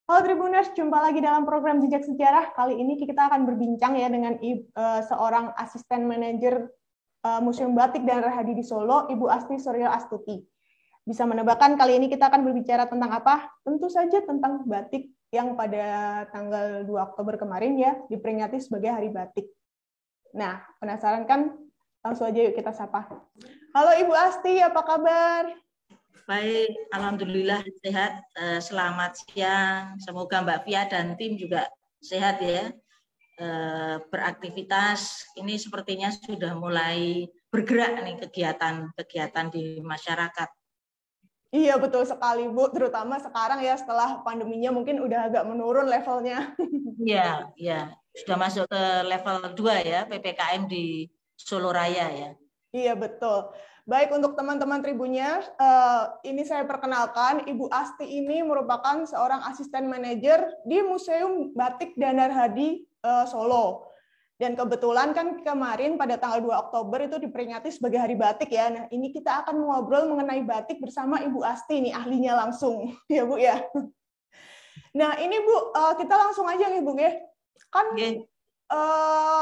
Halo Tribuners, jumpa lagi dalam program Jejak Sejarah. Kali ini kita akan berbincang ya dengan seorang asisten manajer Museum Batik dan Rahadi di Solo, Ibu Asti Suryo Astuti. Bisa menebakkan kali ini kita akan berbicara tentang apa? Tentu saja tentang batik yang pada tanggal 2 Oktober kemarin ya diperingati sebagai Hari Batik. Nah, penasaran kan? Langsung aja yuk kita sapa. Halo Ibu Asti, apa kabar? Baik, alhamdulillah sehat. Selamat siang. Semoga Mbak Fia dan tim juga sehat ya. Beraktivitas ini sepertinya sudah mulai bergerak nih kegiatan di masyarakat. Iya betul sekali Bu, terutama sekarang ya setelah pandeminya mungkin udah agak menurun levelnya. Iya, ya. Sudah masuk ke level 2 ya, PPKM di Solo Raya ya. Iya betul. Baik, untuk teman-teman Tribunnya, ini saya perkenalkan, Ibu Asti ini merupakan seorang asisten manajer di Museum Batik Dandar Hadi Solo. Dan kebetulan kan kemarin pada tanggal 2 Oktober itu diperingati sebagai Hari Batik ya. Nah, ini kita akan ngobrol mengenai batik bersama Ibu Asti nih, ahlinya langsung. Ya Bu ya. Nah, ini Bu, kita langsung aja nih Bu ya. Kan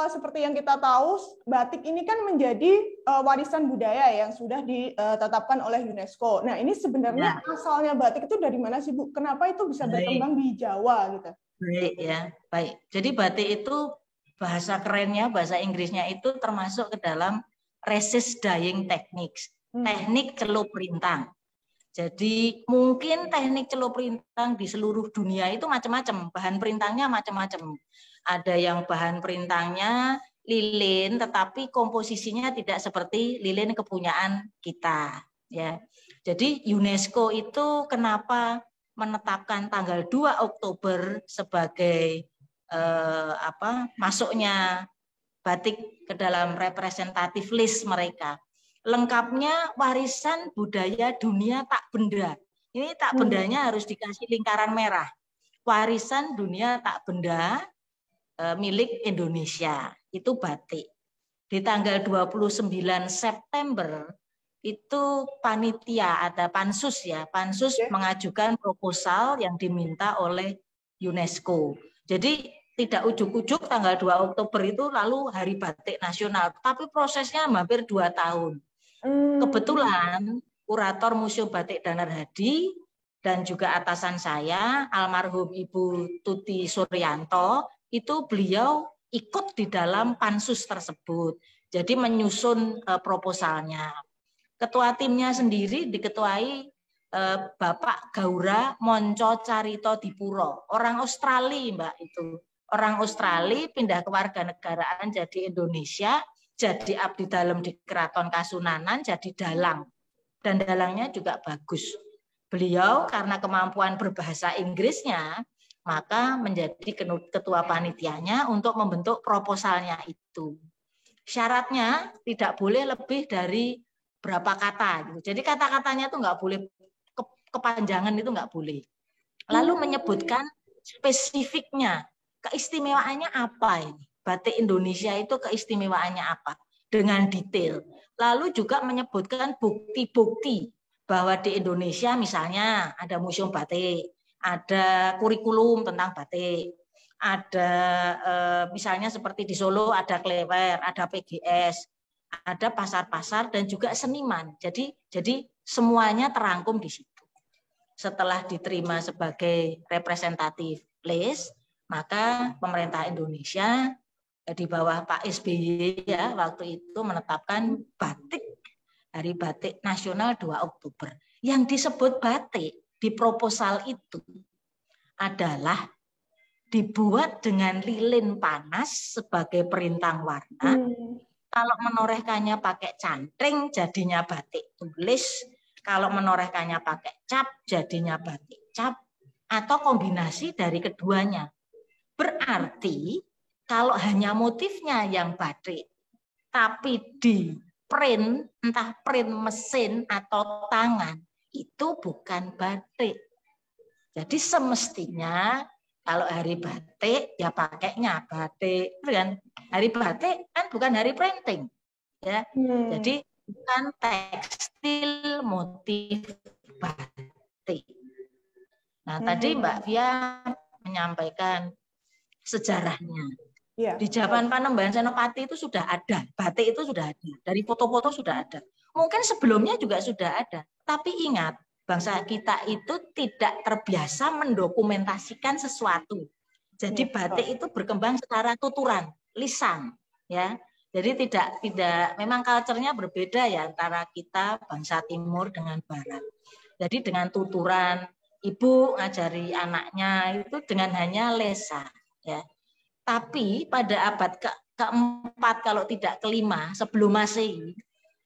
seperti yang kita tahu, batik ini kan menjadi warisan budaya yang sudah ditetapkan oleh UNESCO. Nah, ini sebenarnya asalnya batik itu dari mana sih, Bu? Kenapa itu bisa berkembang di Jawa gitu? Baik ya, baik. Jadi batik itu bahasa kerennya, bahasa Inggrisnya itu termasuk ke dalam resist dyeing techniques, teknik celup rintang. Jadi mungkin teknik celup rintang di seluruh dunia itu macam-macam, bahan perintangnya macam-macam. Ada yang bahan perintangnya lilin, tetapi komposisinya tidak seperti lilin kepunyaan kita. Ya, jadi UNESCO itu kenapa menetapkan tanggal 2 Oktober sebagai masuknya batik ke dalam representatif list mereka. Lengkapnya warisan budaya dunia tak benda. Ini tak bendanya harus dikasih lingkaran merah. Warisan dunia tak benda milik Indonesia. Itu batik. Di tanggal 29 September itu panitia, ada pansus ya. Pansus mengajukan proposal yang diminta oleh UNESCO. Jadi tidak ujuk-ujuk tanggal 2 Oktober itu lalu Hari Batik Nasional, tapi prosesnya hampir 2 tahun. Kebetulan kurator Museum Batik Dandar Hadi dan juga atasan saya, almarhum Ibu Tuti Suryanto, itu beliau ikut di dalam pansus tersebut. Jadi menyusun proposalnya. Ketua timnya sendiri diketuai Bapak Gaura Monco Carito Dipuro, orang Australia Mbak itu. Orang Australia pindah kewarganegaraan jadi Indonesia, jadi abdi dalam di Keraton Kasunanan, jadi dalang. Dan dalangnya juga bagus. Beliau karena kemampuan berbahasa Inggrisnya, maka menjadi ketua panitianya untuk membentuk proposalnya itu. Syaratnya tidak boleh lebih dari berapa kata. Jadi kata-katanya itu nggak boleh kepanjangan, itu nggak boleh. Lalu menyebutkan spesifiknya, keistimewaannya apa ini? Batik Indonesia itu keistimewaannya apa? Dengan detail. Lalu juga menyebutkan bukti-bukti bahwa di Indonesia misalnya ada museum batik, ada kurikulum tentang batik, ada misalnya seperti di Solo ada Klewer, ada PGS, ada pasar-pasar dan juga seniman. Jadi semuanya terangkum di situ. Setelah diterima sebagai representatif list, maka pemerintah Indonesia di bawah Pak SBY ya waktu itu menetapkan batik, Hari Batik Nasional 2 Oktober. Yang disebut batik di proposal itu adalah dibuat dengan lilin panas sebagai perintang warna. Kalau menorehkannya pakai cantring jadinya batik tulis. Kalau menorehkannya pakai cap jadinya batik cap. Atau kombinasi dari keduanya. Berarti kalau hanya motifnya yang batik, tapi di print, entah print mesin atau tangan, itu bukan batik. Jadi semestinya kalau hari batik ya pakainya batik, kan? Hari batik kan bukan hari printing, ya. Jadi bukan tekstil motif batik. Nah, tadi Mbak Via menyampaikan sejarahnya. Yeah. Di zaman Panembahan Senopati itu sudah ada, batik itu sudah ada, dari foto-foto sudah ada. Mungkin sebelumnya juga sudah ada. Tapi ingat, bangsa kita itu tidak terbiasa mendokumentasikan sesuatu. Jadi batik itu berkembang secara tuturan, lisan, ya. Jadi tidak memang culture-nya berbeda ya antara kita bangsa timur dengan barat. Jadi dengan tuturan, ibu ngajari anaknya itu dengan hanya lesan, ya. Tapi pada abad keempat kalau tidak kelima sebelum Masehi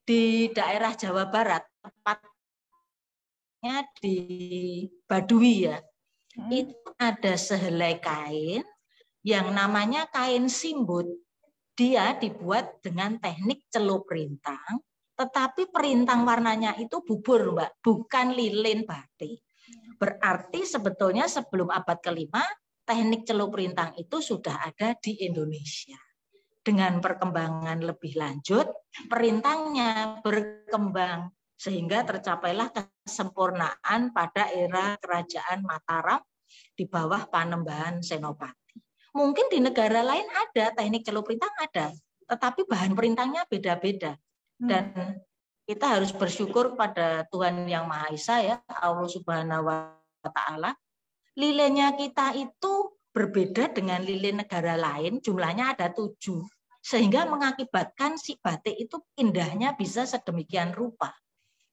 di daerah Jawa Barat, tepatnya di Baduy ya, itu ada sehelai kain yang namanya kain simbut. Dia dibuat dengan teknik celup rintang, tetapi perintang warnanya itu bubur, Mbak, bukan lilin batik. Berarti sebetulnya sebelum abad kelima, teknik celup rintang itu sudah ada di Indonesia. Dengan perkembangan lebih lanjut, perintangnya berkembang sehingga tercapailah kesempurnaan pada era Kerajaan Mataram di bawah Panembahan Senopati. Mungkin di negara lain ada teknik celup rintang ada, tetapi bahan perintangnya beda-beda. Dan kita harus bersyukur pada Tuhan Yang Maha Esa ya, Allah Subhanahu wa Ta'ala. Lilinnya kita itu berbeda dengan lilin negara lain, jumlahnya ada 7. Sehingga mengakibatkan si batik itu indahnya bisa sedemikian rupa.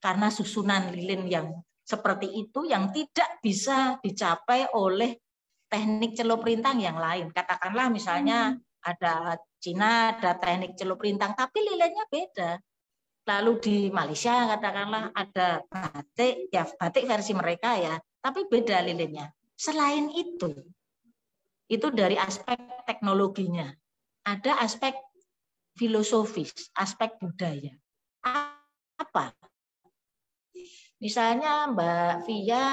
Karena susunan lilin yang seperti itu yang tidak bisa dicapai oleh teknik celup rintang yang lain. Katakanlah misalnya ada Cina, ada teknik celup rintang, tapi lilinnya beda. Lalu di Malaysia katakanlah ada batik, ya batik versi mereka ya, tapi beda lilinnya. Selain itu dari aspek teknologinya. Ada aspek filosofis, aspek budaya. Apa? Misalnya Mbak Via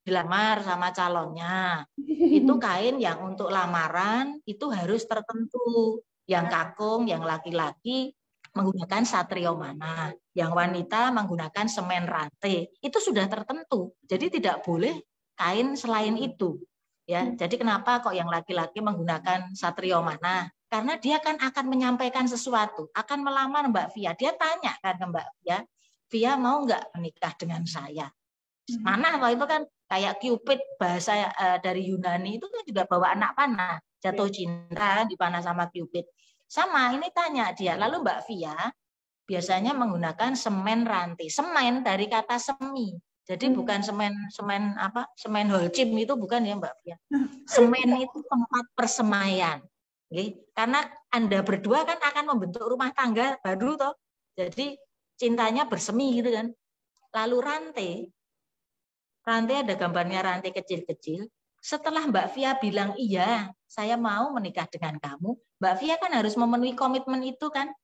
dilamar sama calonnya, itu kain yang untuk lamaran itu harus tertentu. Yang kakung, yang laki-laki menggunakan satrio mana, yang wanita menggunakan semen rantai. Itu sudah tertentu. Jadi tidak boleh kain selain itu. Ya, jadi kenapa kok yang laki-laki menggunakan satrio mana? Karena dia kan akan menyampaikan sesuatu, akan melamar Mbak Via. Dia tanya kan ke Mbak Via, Via mau nggak menikah dengan saya? Mana kalau itu kan kayak Cupid bahasa dari Yunani itu kan juga bawa anak panah, jatuh cinta dipanah sama Cupid. Sama ini tanya dia, lalu Mbak Via biasanya menggunakan semen rantai. Semen dari kata semi. Jadi bukan semen holcim itu bukan ya Mbak Via. Semen itu tempat persemaian. Karena Anda berdua kan akan membentuk rumah tangga baru toh. Jadi cintanya bersemi gitu kan. Lalu rantai ada gambarnya rantai kecil-kecil. Setelah Mbak Via bilang iya, saya mau menikah dengan kamu, Mbak Via kan harus memenuhi komitmen itu kan.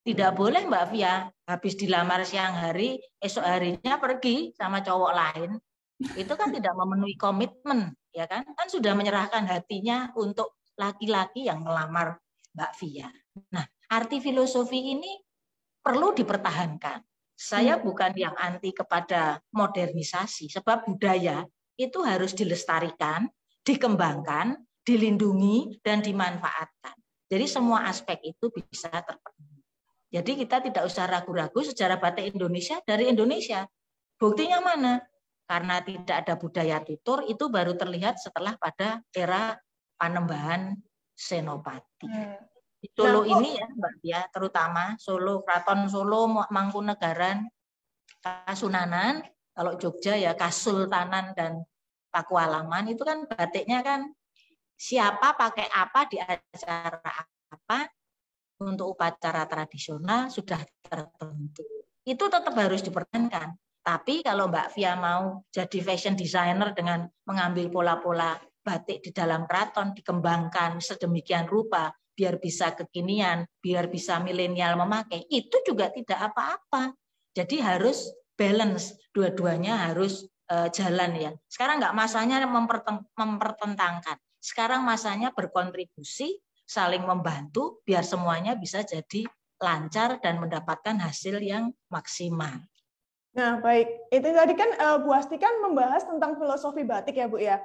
Tidak boleh Mbak Via habis dilamar siang hari, esok harinya pergi sama cowok lain. Itu kan tidak memenuhi komitmen, ya kan? Kan sudah menyerahkan hatinya untuk laki-laki yang melamar Mbak Via. Nah, arti filosofi ini perlu dipertahankan. Saya bukan yang anti kepada modernisasi, sebab budaya itu harus dilestarikan, dikembangkan, dilindungi, dan dimanfaatkan. Jadi semua aspek itu bisa terpenuhi. Jadi kita tidak usah ragu-ragu sejarah batik Indonesia dari Indonesia. Buktinya mana? Karena tidak ada budaya tutur, itu baru terlihat setelah pada era Panembahan Senopati. Di Solo ini ya Mbak Pia, terutama Solo, Keraton Solo, Mangkunegaran, Kasunanan, kalau Jogja ya Kasultanan dan Pakualaman, itu kan batiknya kan siapa pakai apa di acara apa, untuk upacara tradisional sudah tertentu. Itu tetap harus dipertahankan. Tapi kalau Mbak Via mau jadi fashion designer dengan mengambil pola-pola batik di dalam keraton, dikembangkan sedemikian rupa, biar bisa kekinian, biar bisa milenial memakai, itu juga tidak apa-apa. Jadi harus balance, dua-duanya harus jalan ya. Sekarang nggak masanya mempertentangkan. Sekarang masanya berkontribusi, saling membantu, biar semuanya bisa jadi lancar dan mendapatkan hasil yang maksimal. Nah, baik. Itu tadi kan Bu Asti kan membahas tentang filosofi batik ya, Bu ya.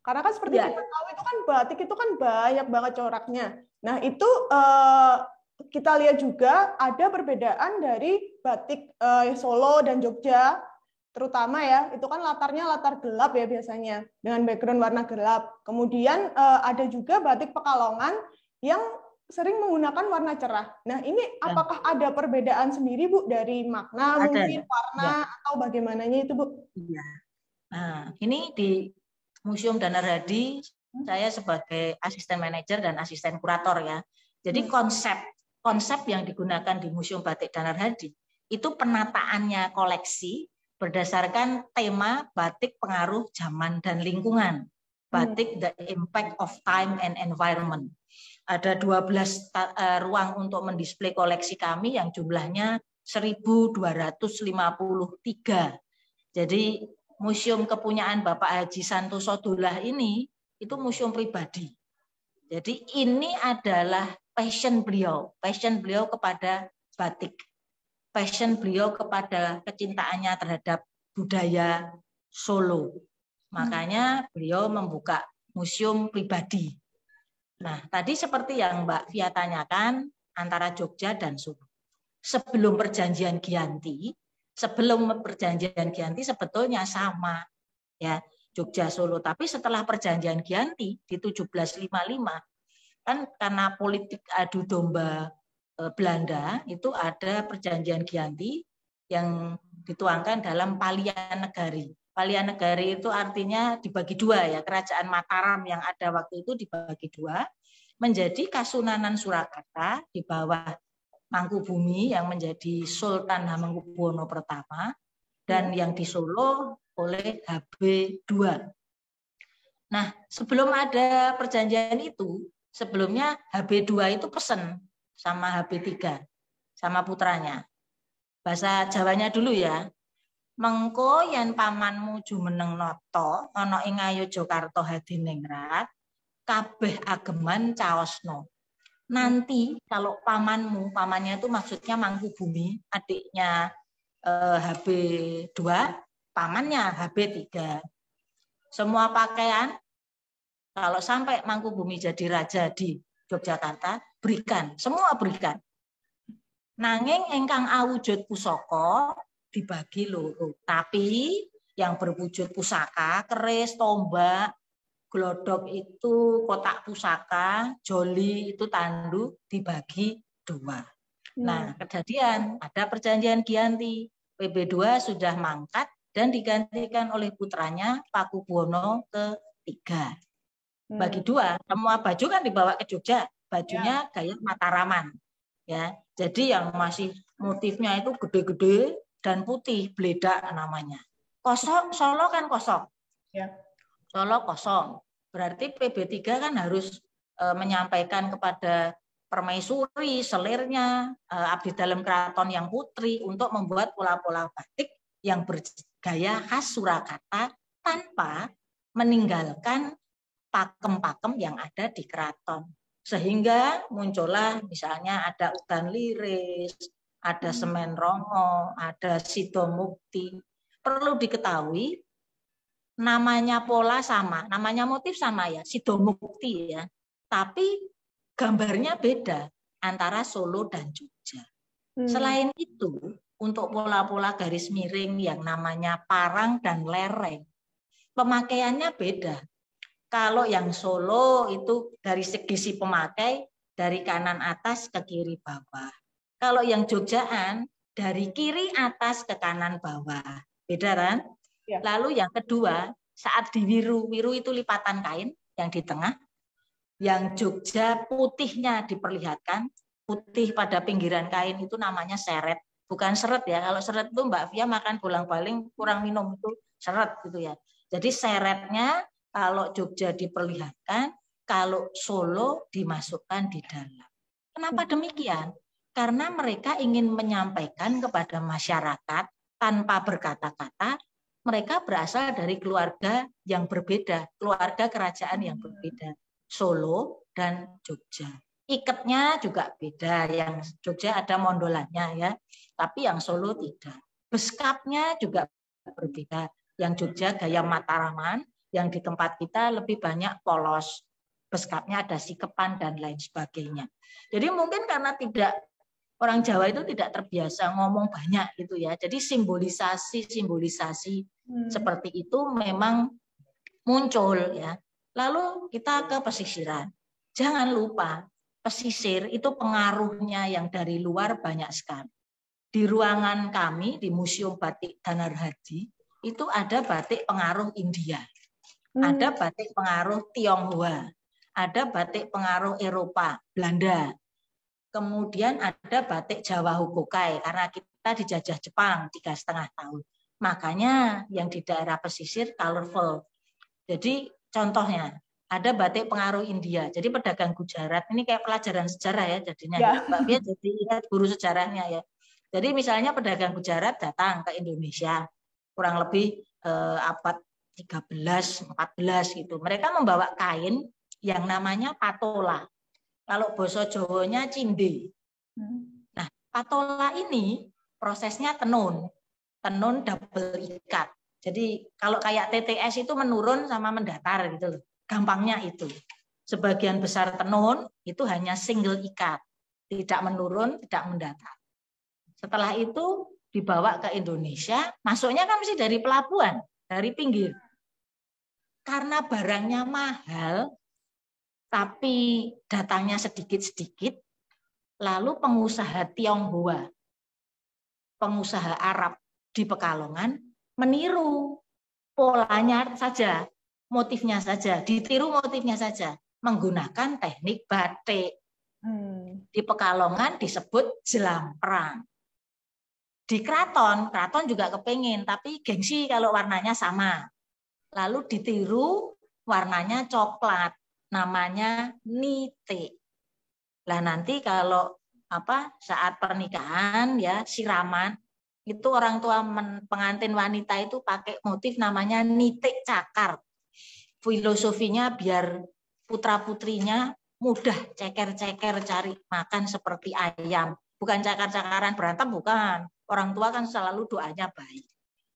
Karena kan seperti Ya. kita tahu itu kan batik itu kan banyak banget coraknya. Nah, itu kita lihat juga ada perbedaan dari batik Solo dan Jogja, terutama ya, itu kan latarnya latar gelap ya biasanya, dengan background warna gelap. Kemudian ada juga batik Pekalongan yang sering menggunakan warna cerah. Nah, ini Ya, apakah ada perbedaan sendiri, Bu, dari makna ada. mungkin, Ya. warna, atau bagaimananya itu, Bu? Iya. Nah, ini di Museum Danar Hadi saya sebagai asisten manajer dan asisten kurator ya. Jadi konsep yang digunakan di Museum Batik Danar Hadi itu penataannya koleksi berdasarkan tema batik pengaruh zaman dan lingkungan. Batik the impact of time and environment. Ada 12 ruang untuk mendisplay koleksi kami yang jumlahnya 1.253. Jadi museum kepunyaan Bapak Haji Santoso Dullah ini itu museum pribadi. Jadi ini adalah passion beliau kepada batik, passion beliau kepada kecintaannya terhadap budaya Solo. Makanya beliau membuka museum pribadi. Nah, tadi seperti yang Mbak Fia tanyakan antara Jogja dan Solo. Sebelum perjanjian Giyanti sebetulnya sama ya Jogja Solo, tapi setelah perjanjian Giyanti di 1755 kan karena politik adu domba Belanda itu ada perjanjian Giyanti yang dituangkan dalam Palianegari. Palianegari itu artinya dibagi dua ya, kerajaan Mataram yang ada waktu itu dibagi dua menjadi Kasunanan Surakarta di bawah Mangkubumi yang menjadi Sultan Hamengkubuwono pertama dan yang di Solo oleh HB2. Nah, sebelum ada perjanjian itu, sebelumnya HB2 itu pesen sama HB3 sama putranya. Bahasa Jawanya dulu ya. Mengko yen pamanmu jumeneng nata ana ing Ngayogyakarta Hadiningrat kabeh ageman caosno. Nanti kalau pamannya itu maksudnya Mangkubumi, adiknya HB2, pamannya HB3. Semua pakaian kalau sampai Mangkubumi jadi raja di Yogyakarta, berikan, semua berikan. Nanging engkang awujud pusaka dibagi loro. Tapi yang berwujud pusaka, keris, tombak, glodok itu kotak pusaka, joli itu tanduk dibagi dua. Nah, kejadian ada perjanjian Giyanti. PB2 sudah mangkat dan digantikan oleh putranya Pakubuwono III. Bagi dua, semua baju kan dibawa ke Jogja, bajunya gaya Mataraman. Ya, jadi yang masih motifnya itu gede-gede dan putih, bledak namanya. Kosong, Solo kan kosong. Ya. Solo kosong. Berarti PB3 kan harus menyampaikan kepada permaisuri, selirnya, abdi dalam keraton yang putri untuk membuat pola-pola batik yang bergaya khas Surakarta tanpa meninggalkan pakem-pakem yang ada di keraton. Sehingga muncullah misalnya ada udan liris, ada semen rongo, ada sidomukti. Perlu diketahui namanya pola sama, namanya motif sama ya, sidomukti ya. Tapi gambarnya beda antara Solo dan Jogja. Selain itu, untuk pola-pola garis miring yang namanya parang dan lereng, pemakaiannya beda. Kalau yang Solo itu dari segi si pemakai, dari kanan atas ke kiri bawah. Kalau yang Jogjaan, dari kiri atas ke kanan bawah. Beda kan? Ya. Lalu yang kedua, saat diwiru, wiru itu lipatan kain yang di tengah. Yang Jogja putihnya diperlihatkan, putih pada pinggiran kain itu namanya seret. Bukan seret ya, kalau seret itu Mbak Fia makan bolang-baling kurang minum itu seret gitu ya. Jadi seretnya kalau Jogja diperlihatkan, kalau Solo dimasukkan di dalam. Kenapa demikian? Karena mereka ingin menyampaikan kepada masyarakat tanpa berkata-kata, mereka berasal dari keluarga yang berbeda, keluarga kerajaan yang berbeda, Solo dan Jogja. Ikatnya juga beda, yang Jogja ada mondolannya ya, tapi yang Solo tidak. Beskapnya juga berbeda. Yang Jogja gaya Mataraman, yang di tempat kita lebih banyak polos. Beskapnya ada sikepan dan lain sebagainya. Jadi mungkin karena orang Jawa itu tidak terbiasa ngomong banyak gitu ya. Jadi simbolisasi seperti itu memang muncul ya. Lalu kita ke pesisiran. Jangan lupa pesisir itu pengaruhnya yang dari luar banyak sekali. Di ruangan kami di Museum Batik Danarhadi itu ada batik pengaruh India, ada batik pengaruh Tionghoa, ada batik pengaruh Eropa, Belanda. Kemudian ada batik Jawa Hokokai karena kita dijajah Jepang 3,5 tahun. Makanya yang di daerah pesisir colorful. Jadi contohnya ada batik pengaruh India. Jadi pedagang Gujarat ini kayak pelajaran sejarah ya jadinya. Ya. Mbak Bia jadi ingat guru sejarahnya ya. Jadi misalnya pedagang Gujarat datang ke Indonesia kurang lebih abad 13, 14 gitu. Mereka membawa kain yang namanya patola. Kalau bahasa Jawanya cinde. Nah, patola ini prosesnya tenun double ikat. Jadi kalau kayak TTS itu menurun sama mendatar gitu loh. Gampangnya itu. Sebagian besar tenun itu hanya single ikat. Tidak menurun, tidak mendatar. Setelah itu dibawa ke Indonesia, masuknya kan mesti dari pelabuhan, dari pinggir. Karena barangnya mahal, tapi datangnya sedikit-sedikit, lalu pengusaha Tionghoa, pengusaha Arab di Pekalongan meniru polanya saja, motifnya saja, ditiru motifnya saja, menggunakan teknik batik. Di Pekalongan disebut jelamprang. Di keraton juga kepengen, tapi gengsi kalau warnanya sama. Lalu ditiru warnanya coklat, namanya nite. Lah nanti kalau saat pernikahan ya siraman itu orang tua pengantin wanita itu pakai motif namanya nitik cakar. Filosofinya biar putra-putrinya mudah ceker-ceker cari makan seperti ayam. Bukan cakar-cakaran berantem, bukan. Orang tua kan selalu doanya baik.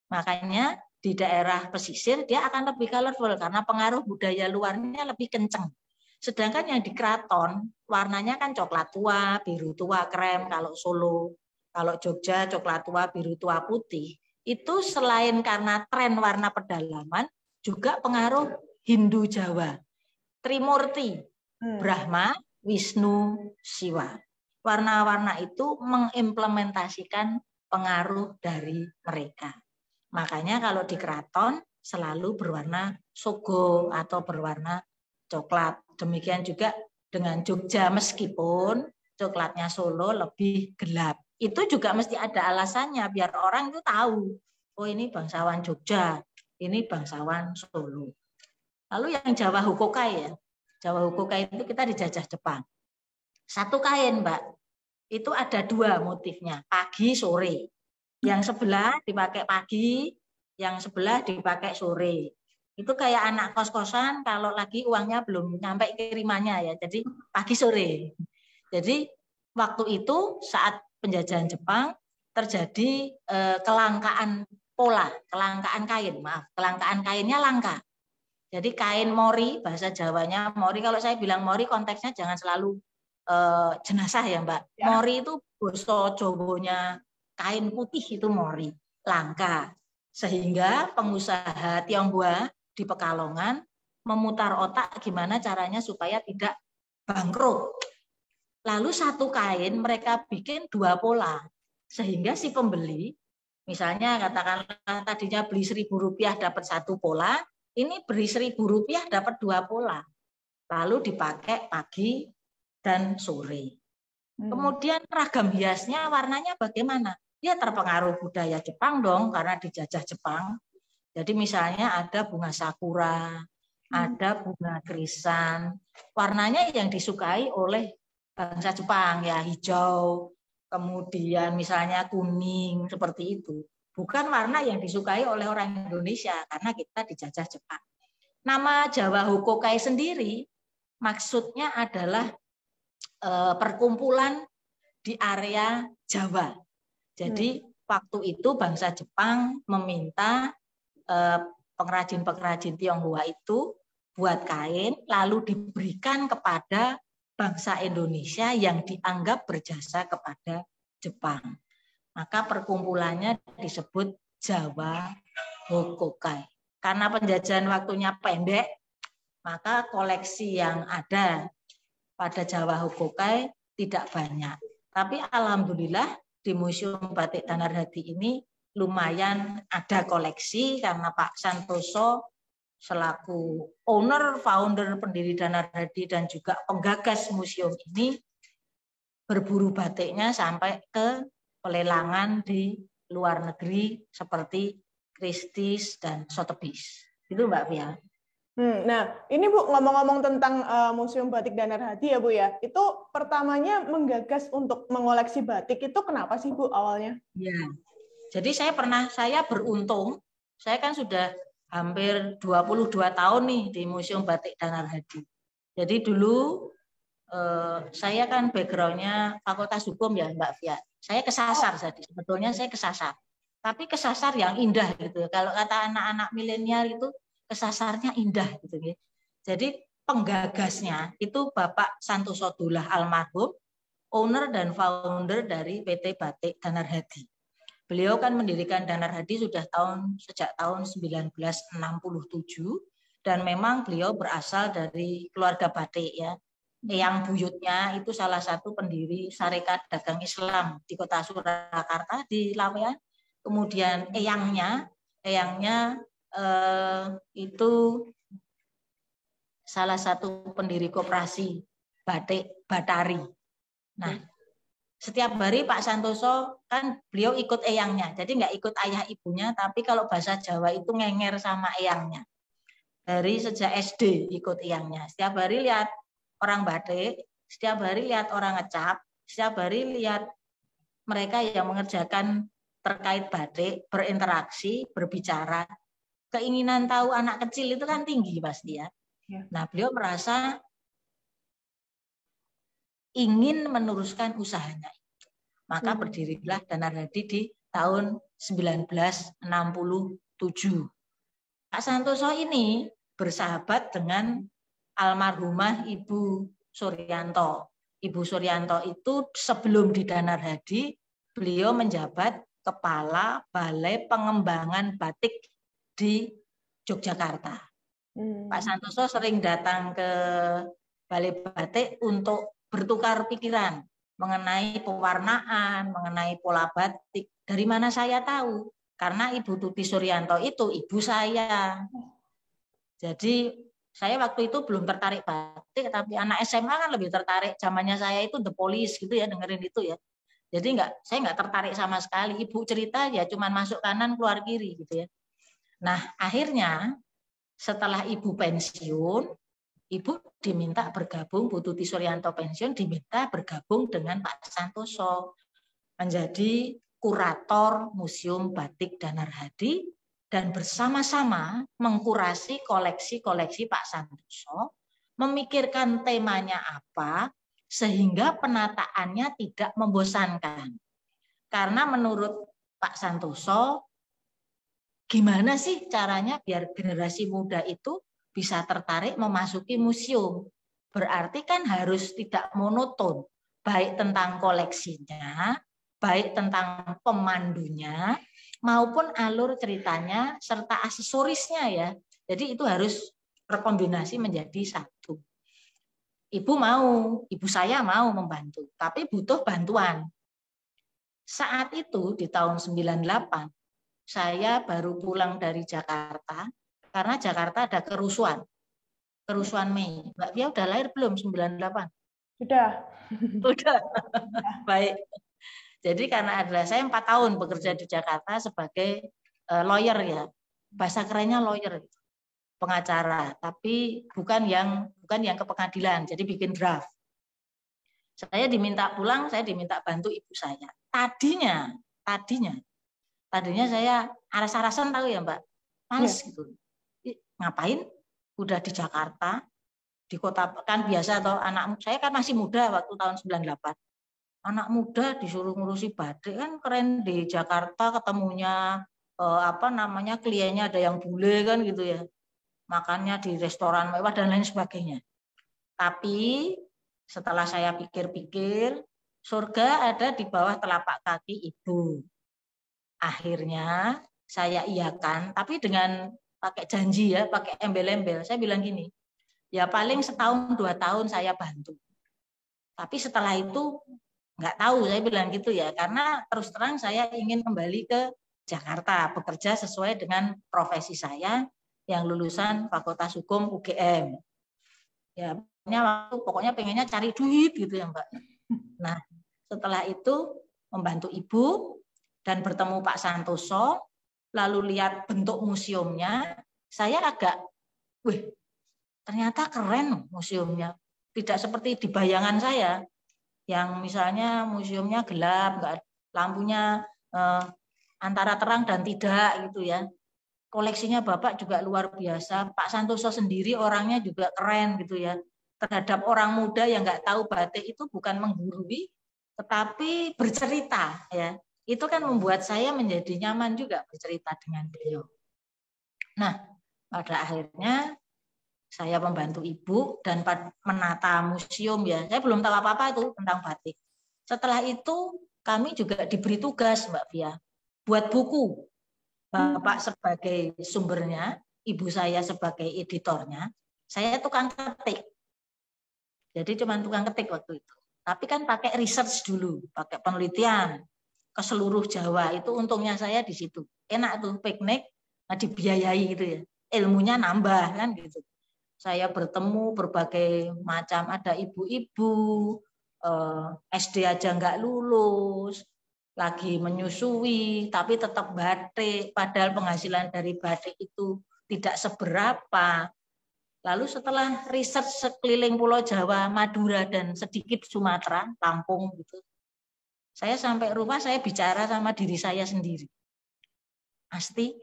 Makanya di daerah pesisir dia akan lebih colorful karena pengaruh budaya luarnya lebih kenceng. Sedangkan yang di keraton warnanya kan coklat tua, biru tua, krem kalau Solo. Kalau Jogja coklat tua, biru tua, putih. Itu selain karena tren warna pedalaman, juga pengaruh Hindu Jawa. Trimurti, Brahma, Wisnu, Siwa. Warna-warna itu mengimplementasikan pengaruh dari mereka. Makanya kalau di keraton selalu berwarna sogo atau berwarna coklat. Demikian juga dengan Jogja, meskipun coklatnya Solo lebih gelap. Itu juga mesti ada alasannya biar orang itu tahu, oh ini bangsawan Jogja, ini bangsawan Solo. Lalu yang Jawa Hokokai ya. Jawa Hokokai itu kita dijajah Jepang. Satu kain, Mbak. Itu ada 2 motifnya, pagi sore. Yang sebelah dipakai pagi, yang sebelah dipakai sore. Itu kayak anak kos-kosan kalau lagi uangnya belum nyampe kirimannya ya. Jadi pagi sore. Jadi waktu itu saat penjajahan Jepang terjadi kelangkaan kelangkaan kainnya langka. Jadi kain mori, bahasa Jawanya mori, kalau saya bilang mori konteksnya jangan selalu jenazah ya Mbak. Ya. Mori itu basa Jawanya kain putih itu mori, langka. Sehingga pengusaha Tionghoa di Pekalongan memutar otak gimana caranya supaya tidak bangkrut. Lalu satu kain mereka bikin 2 pola. Sehingga si pembeli, misalnya katakanlah tadinya beli Rp1.000 dapat 1 pola, ini beri Rp1.000 dapat 2 pola. Lalu dipakai pagi dan sore. Kemudian ragam hiasnya warnanya bagaimana? Ya terpengaruh budaya Jepang dong karena dijajah Jepang. Jadi misalnya ada bunga sakura, ada bunga krisan. Warnanya yang disukai oleh bangsa Jepang ya hijau, kemudian misalnya kuning seperti itu. Bukan warna yang disukai oleh orang Indonesia karena kita dijajah Jepang. Nama Jawa Hokokai sendiri maksudnya adalah perkumpulan di area Jawa. Jadi waktu itu bangsa Jepang meminta pengrajin-pengrajin Tionghoa itu buat kain, lalu diberikan kepada bangsa Indonesia yang dianggap berjasa kepada Jepang. Maka perkumpulannya disebut Jawa Hokokai. Karena penjajahan waktunya pendek, maka koleksi yang ada pada Jawa Hokokai tidak banyak. Tapi alhamdulillah di Museum Batik Danarhadi ini lumayan ada koleksi karena Pak Santoso selaku owner, founder, pendiri Danarhadi dan juga penggagas museum ini berburu batiknya sampai ke pelelangan di luar negeri seperti Christie's dan Sotheby's. Itu Mbak Fia. Nah, ini Bu, ngomong-ngomong tentang Museum Batik Danarhadi ya Bu ya, itu pertamanya menggagas untuk mengoleksi batik itu kenapa sih Bu awalnya? Ya, jadi saya beruntung, saya kan sudah hampir 22 tahun nih di Museum Batik Danarhadi. Jadi dulu saya kan background-nya Fakultas Hukum ya Mbak Fia. Saya kesasar jadi sebetulnya saya kesasar. Tapi kesasar yang indah gitu. Kalau kata anak-anak milenial itu kesasarnya indah gitu ya. Jadi penggagasnya itu Bapak Santoso Dullah almarhum, owner dan founder dari PT Batik Danarhadi. Beliau kan mendirikan Danarhadi sejak tahun 1967 dan memang beliau berasal dari keluarga batik ya. Eyang buyutnya itu salah satu pendiri Sarekat Dagang Islam di Kota Surakarta di Lawean. Kemudian eyangnya itu salah satu pendiri koperasi batik Batari. Nah, setiap hari Pak Santoso kan beliau ikut eyangnya, jadi nggak ikut ayah ibunya, tapi kalau bahasa Jawa itu ngenger sama eyangnya. Dari sejak SD ikut eyangnya. Setiap hari lihat orang batik, setiap hari lihat orang ngecap, setiap hari lihat mereka yang mengerjakan terkait batik, berinteraksi, berbicara. Keinginan tahu anak kecil itu kan tinggi pasti ya. Nah, beliau merasa ingin meneruskan usahanya. Maka berdirilah Danarhadi di tahun 1967. Pak Santoso ini bersahabat dengan almarhumah Ibu Suryanto. Ibu Suryanto itu sebelum di Danarhadi, beliau menjabat Kepala Balai Pengembangan Batik di Yogyakarta. Pak Santoso sering datang ke Balai Batik untuk bertukar pikiran mengenai pewarnaan, mengenai pola batik. Dari mana saya tahu? Karena Ibu Tuti Suryanto itu ibu saya. Jadi saya waktu itu belum tertarik batik, tapi anak SMA kan lebih tertarik. Zamannya saya itu The Police gitu ya, dengerin itu ya. Jadi saya nggak tertarik sama sekali. Ibu cerita ya cuman masuk kanan keluar kiri gitu ya. Nah akhirnya setelah ibu pensiun, ibu diminta bergabung, Bu Tuti Suryanto pensiun diminta bergabung dengan Pak Santoso menjadi kurator Museum Batik Danarhadi dan bersama-sama mengkurasi koleksi-koleksi Pak Santoso, memikirkan temanya apa sehingga penataannya tidak membosankan. Karena menurut Pak Santoso, gimana sih caranya biar generasi muda itu bisa tertarik memasuki museum? Berarti kan harus tidak monoton, baik tentang koleksinya, baik tentang pemandunya, maupun alur ceritanya, serta aksesorisnya ya. Jadi itu harus terkombinasi menjadi satu. Ibu saya mau membantu, tapi butuh bantuan. Saat itu di tahun 98, saya baru pulang dari Jakarta, karena Jakarta ada kerusuhan Mei. Mbak Fia udah lahir belum 98? Sudah. Baik. Jadi karena adalah saya 4 tahun bekerja di Jakarta sebagai lawyer ya. Bahasa kerennya lawyer, pengacara, tapi bukan yang ke pengadilan, jadi bikin draft. Saya diminta pulang, saya diminta bantu ibu saya. Tadinya saya aras-arasan tahu ya Mbak, males gitu. Ngapain? Udah di Jakarta, di kota kan biasa atau anak saya kan masih muda waktu tahun 98. anak muda disuruh ngurusi batik kan keren, di Jakarta ketemunya kliennya ada yang bule kan gitu ya, makannya di restoran mewah dan lain sebagainya. Tapi setelah saya pikir-pikir, surga ada di bawah telapak kaki ibu. Akhirnya saya iakan, tapi dengan pakai janji ya, pakai embel-embel. Saya bilang gini, ya paling setahun 2 tahun saya bantu. Tapi setelah itu nggak tahu, saya bilang gitu ya, karena terus terang saya ingin kembali ke Jakarta, bekerja sesuai dengan profesi saya yang lulusan Fakultas Hukum UGM. Ya, pokoknya pengennya cari duit gitu ya Mbak. Nah, setelah itu membantu ibu dan bertemu Pak Santoso, lalu lihat bentuk museumnya, saya agak, ternyata keren museumnya. Tidak seperti di bayangan saya, yang misalnya museumnya gelap, nggak lampunya antara terang dan tidak gitu ya. Koleksinya Bapak juga luar biasa. Pak Santoso sendiri orangnya juga keren gitu ya. Terhadap orang muda yang nggak tahu batik itu bukan menggurui, tetapi bercerita ya. Itu kan membuat saya menjadi nyaman juga bercerita dengan beliau. Nah, pada akhirnya saya membantu ibu dan menata museum ya. Saya belum tahu apa-apa itu tentang batik. Setelah itu kami juga diberi tugas Mbak Fia buat buku. Bapak sebagai sumbernya, ibu saya sebagai editornya, saya tukang ketik. Jadi cuma tukang ketik waktu itu. Tapi kan pakai research dulu, pakai penelitian ke seluruh Jawa. Itu untungnya saya di situ. Enak tuh piknik, dibiayai gitu ya. Ilmunya nambah kan gitu. Saya bertemu berbagai macam, ada ibu-ibu, SD aja nggak lulus, lagi menyusui, tapi tetap batik, padahal penghasilan dari batik itu tidak seberapa. Lalu setelah riset sekeliling Pulau Jawa, Madura, dan sedikit Sumatera, Lampung gitu, saya sampai rumah saya bicara sama diri saya sendiri. Asti,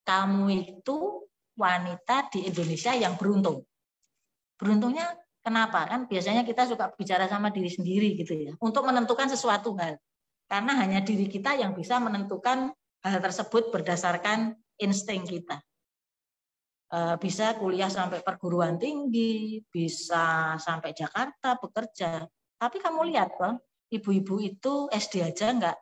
kamu itu wanita di Indonesia yang beruntung. Beruntungnya kenapa? Kan biasanya kita suka bicara sama diri sendiri gitu ya, untuk menentukan sesuatu hal. Karena hanya diri kita yang bisa menentukan hal tersebut berdasarkan insting kita. Bisa kuliah sampai perguruan tinggi, bisa sampai Jakarta bekerja. Tapi kamu lihat Bang, ibu-ibu itu SD aja nggak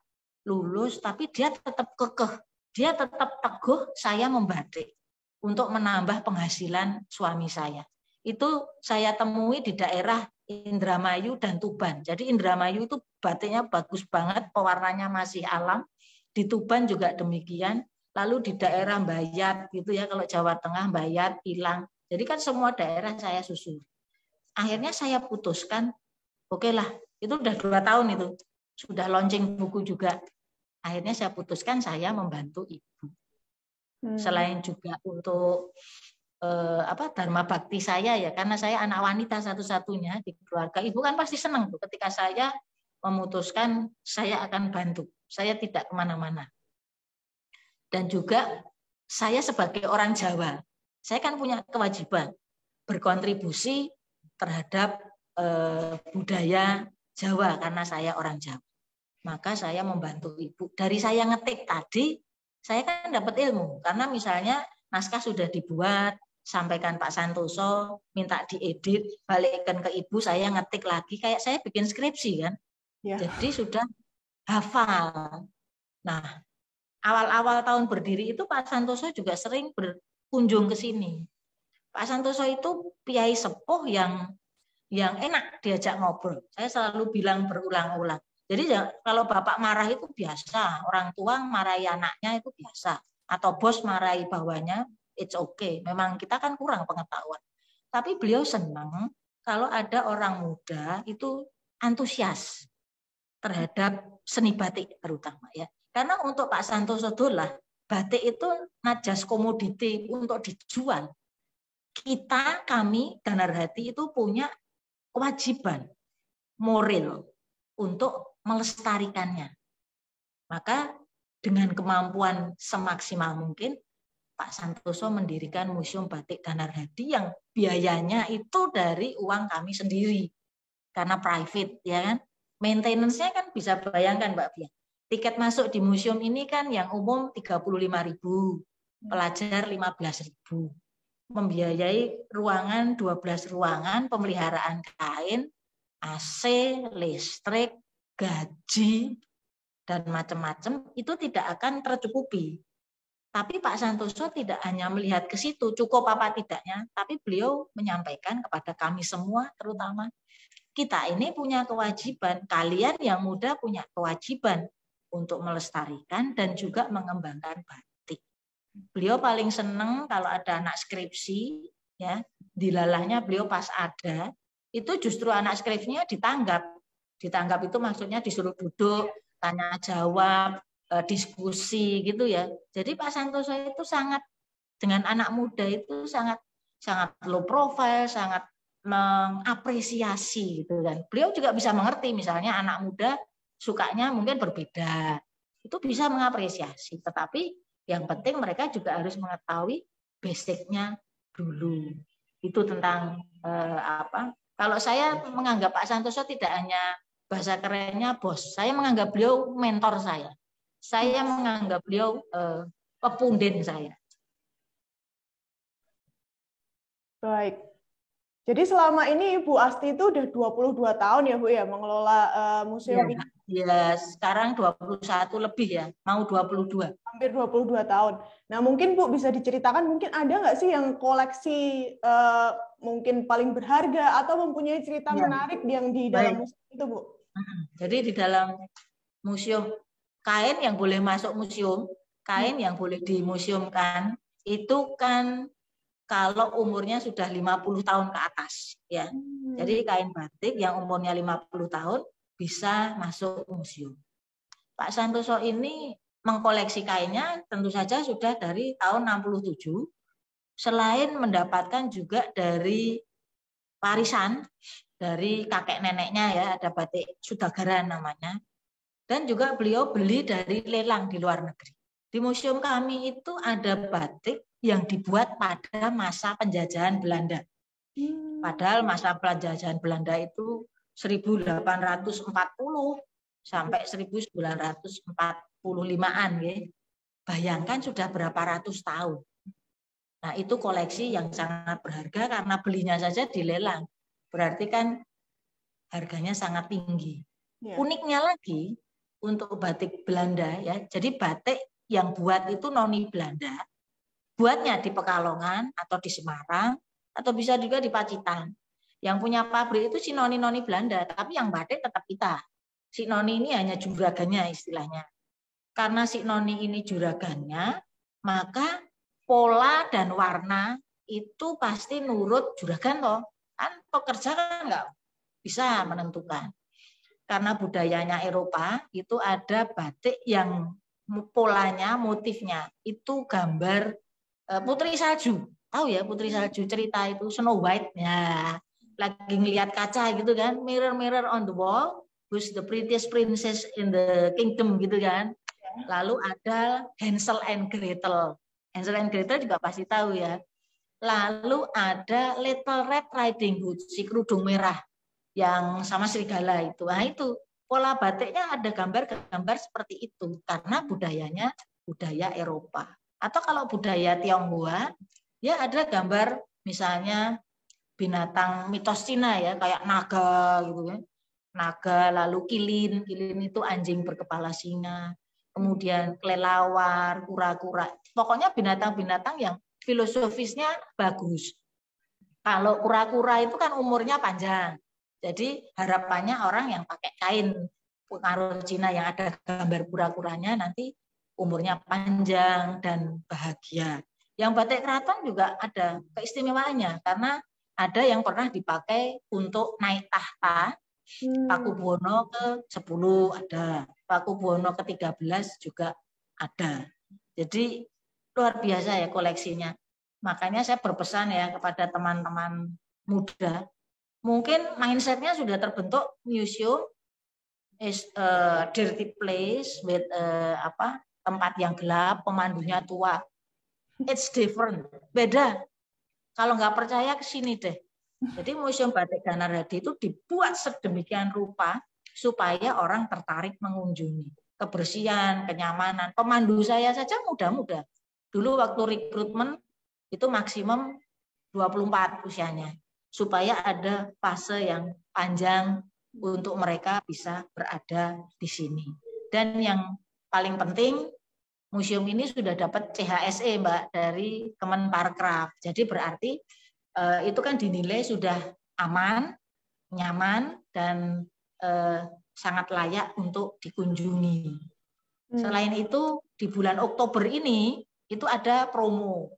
lulus, tapi dia tetap kekeh. Dia tetap teguh, saya membatik untuk menambah penghasilan suami saya. Itu saya temui di daerah Indramayu dan Tuban. Jadi Indramayu itu batiknya bagus banget, pewarnanya masih alam. Di Tuban juga demikian. Lalu di daerah Bayat gitu ya, kalau Jawa Tengah Bayat, Ilang. Jadi kan semua daerah saya susuri. Akhirnya saya putuskan, oke lah, itu udah 2 tahun itu. Sudah launching buku juga. Akhirnya saya putuskan saya membantu ibu. Selain juga untuk dharma bakti saya ya, karena saya anak wanita satu-satunya di keluarga. Ibu kan pasti senang tuh ketika saya memutuskan saya akan bantu. Saya tidak kemana-mana. Dan juga saya sebagai orang Jawa, saya kan punya kewajiban berkontribusi terhadap budaya Jawa karena saya orang Jawa. Maka saya membantu ibu. Dari saya ngetik tadi, saya kan dapat ilmu. Karena misalnya naskah sudah dibuat, sampaikan Pak Santoso, minta diedit, balikkan ke ibu, saya ngetik lagi. Kayak saya bikin skripsi kan. Ya. Jadi sudah hafal. Nah, awal-awal tahun berdiri itu Pak Santoso juga sering berkunjung ke sini. Pak Santoso itu kiai sepuh yang enak diajak ngobrol. Saya selalu bilang berulang-ulang. Jadi kalau bapak marah itu biasa, orang tua marahi anaknya itu biasa, atau bos marahi bawahnya, it's okay. Memang kita kan kurang pengetahuan. Tapi beliau senang kalau ada orang muda itu antusias terhadap seni batik terutama ya. Karena untuk Pak Santoso Dolah, batik itu najas komoditi untuk dijual. Kami, Danar Hati itu punya kewajiban moral untuk melestarikannya. Maka dengan kemampuan semaksimal mungkin, Pak Santoso mendirikan Museum Batik Danar Hati yang biayanya itu dari uang kami sendiri. Karena private, ya kan? Maintenance-nya kan bisa bayangkan Mbak Bia. Tiket masuk di museum ini kan yang umum 35.000, pelajar 15.000. Membiayai ruangan 12 ruangan, pemeliharaan kain, AC, listrik, gaji, dan macam-macam, itu tidak akan tercukupi. Tapi Pak Santoso tidak hanya melihat ke situ, cukup apa tidaknya, tapi beliau menyampaikan kepada kami semua, terutama kita ini punya kewajiban, kalian yang muda punya kewajiban untuk melestarikan dan juga mengembangkan batik. Beliau paling senang kalau ada anak skripsi, ya, dilalahnya beliau pas ada, itu justru anak skripsinya ditanggap. Ditanggap itu maksudnya disuruh duduk, tanya jawab, diskusi gitu ya. Jadi Pak Santoso itu sangat dengan anak muda itu sangat low profile, sangat mengapresiasi gitu kan. Beliau juga bisa mengerti misalnya anak muda sukanya mungkin berbeda. Itu bisa mengapresiasi, tetapi yang penting mereka juga harus mengetahui basicnya dulu. Itu tentang apa? Kalau saya menganggap Pak Santoso tidak hanya bahasa kerennya bos, saya menganggap beliau mentor saya. Saya menganggap beliau pepunden saya. Baik. Jadi selama ini Ibu Asti itu udah 22 tahun ya Bu ya mengelola museum ini. Ya, sekarang 21 lebih ya, mau 22. Hampir 22 tahun. Nah mungkin Bu bisa diceritakan mungkin ada nggak sih yang koleksi mungkin paling berharga atau mempunyai cerita menarik yang di dalam museum itu Bu? Jadi di dalam museum, kain yang boleh masuk museum, kain yang boleh dimuseumkan, itu kan kalau umurnya sudah 50 tahun ke atas ya. Jadi kain batik yang umurnya 50 tahun bisa masuk museum. Pak Santoso ini mengkoleksi kainnya tentu saja sudah dari tahun 67, selain mendapatkan juga dari warisan dari kakek neneknya ya, ada batik Sudagaran namanya. Dan juga beliau beli dari lelang di luar negeri. Di museum kami itu ada batik yang dibuat pada masa penjajahan Belanda. Padahal masa penjajahan Belanda itu 1840 sampai 1945-an ya. Bayangkan sudah berapa ratus tahun. Nah, itu koleksi yang sangat berharga karena belinya saja dilelang. Berarti kan harganya sangat tinggi. Uniknya lagi untuk batik Belanda ya. Jadi batik yang buat itu noni Belanda, buatnya di Pekalongan atau di Semarang atau bisa juga di Pacitan. Yang punya pabrik itu si noni-noni Belanda, tapi yang batik tetap kita. Si noni ini hanya juragannya istilahnya. Karena si noni ini juragannya, maka pola dan warna itu pasti nurut juragan toh. Kan pekerja kan nggak bisa menentukan. Karena budayanya Eropa itu ada batik yang polanya, motifnya itu gambar putri salju. Tahu ya putri salju, cerita itu Snow White ya. Lagi ngelihat kaca gitu kan, mirror mirror on the wall, who's the prettiest princess in the kingdom gitu kan. Lalu ada Hansel and Gretel. Hansel and Gretel juga pasti tahu ya. Lalu ada Little Red Riding Hood, si kerudung merah yang sama serigala itu. Nah itu pola batiknya ada gambar-gambar seperti itu karena budayanya budaya Eropa. Atau kalau budaya Tionghoa ya ada gambar misalnya binatang mitos Cina ya kayak naga gitu kan. Naga, lalu kilin itu anjing berkepala singa. Kemudian kelelawar, kura-kura. Pokoknya binatang-binatang yang filosofisnya bagus. Kalau kura-kura itu kan umurnya panjang. Jadi harapannya orang yang pakai kain pengaruh Cina yang ada gambar kura-kuranya nanti umurnya panjang dan bahagia. Yang batik keraton juga ada keistimewaannya karena ada yang pernah dipakai untuk naik tahta. Pakubuwono ke-10 ada, Pakubuwono ke-13 juga ada. Jadi luar biasa ya koleksinya. Makanya saya berpesan ya kepada teman-teman muda, mungkin mindsetnya sudah terbentuk museum is a dirty place with tempat yang gelap, pemandunya tua. It's different, beda. Kalau nggak percaya ke sini deh. Jadi Museum Batik Danar Hadi itu dibuat sedemikian rupa supaya orang tertarik mengunjungi. Kebersihan, kenyamanan, pemandu saya saja muda-muda. Dulu waktu rekrutmen itu maksimum 24 usianya, supaya ada fase yang panjang untuk mereka bisa berada di sini. Dan yang paling penting, museum ini sudah dapat CHSE, Mbak, dari Kemenparekraf. Jadi berarti itu kan dinilai sudah aman, nyaman, dan sangat layak untuk dikunjungi. Selain itu, di bulan Oktober ini itu ada promo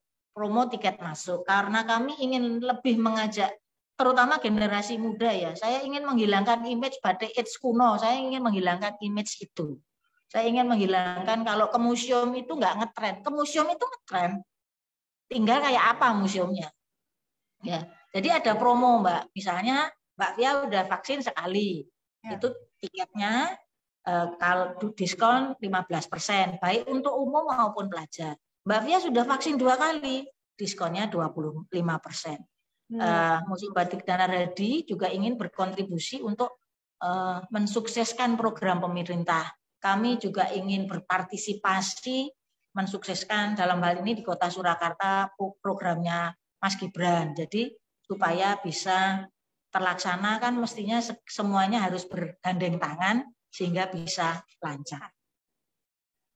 tiket masuk, karena kami ingin lebih mengajak terutama generasi muda ya. Saya ingin menghilangkan image batik age kuno, saya ingin menghilangkan image itu. Saya ingin menghilangkan kalau ke museum itu nggak ngetren. Ke museum itu ngetren, tinggal kayak apa museumnya. Ya, jadi ada promo, Mbak. Misalnya Mbak Fia udah vaksin sekali, itu tiketnya kalau diskon 15%, baik untuk umum maupun pelajar. Mbak Fia sudah vaksin 2 kali, diskonnya 25%. Museum Batik dan Narhadi juga ingin berkontribusi untuk mensukseskan program pemerintah. Kami juga ingin berpartisipasi mensukseskan dalam hal ini di Kota Surakarta programnya Mas Gibran. Jadi supaya bisa terlaksana kan mestinya semuanya harus bergandeng tangan sehingga bisa lancar.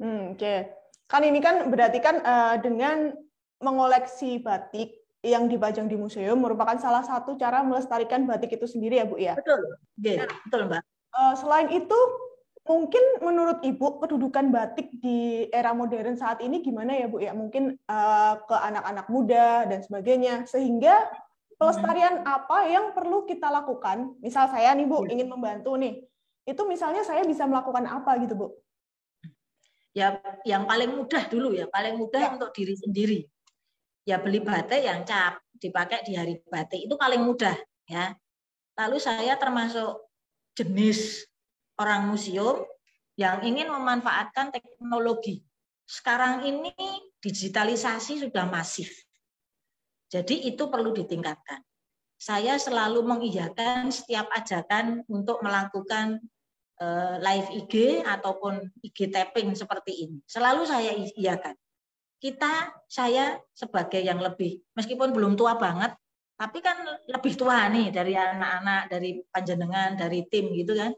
Oke. Kan ini kan berarti kan dengan mengoleksi batik yang dipajang di museum merupakan salah satu cara melestarikan batik itu sendiri ya Bu ya? Betul, betul Mbak. Selain itu, mungkin menurut Ibu kedudukan batik di era modern saat ini gimana ya Bu ya? Mungkin ke anak-anak muda dan sebagainya, sehingga pelestarian apa yang perlu kita lakukan? Misal saya nih Bu ingin membantu nih, itu misalnya saya bisa melakukan apa gitu Bu? Ya, yang paling mudah dulu ya, paling mudah untuk diri sendiri. Ya beli batik yang cap, dipakai di hari batik, itu paling mudah ya. Lalu saya termasuk jenis orang museum yang ingin memanfaatkan teknologi. Sekarang ini digitalisasi sudah masif. Jadi itu perlu ditingkatkan. Saya selalu mengiyakan setiap ajakan untuk melakukan live IG ataupun IG tapping seperti ini. Selalu saya iyakan. Saya sebagai yang lebih, meskipun belum tua banget, tapi kan lebih tua nih dari anak-anak, dari panjenengan, dari tim gitu kan.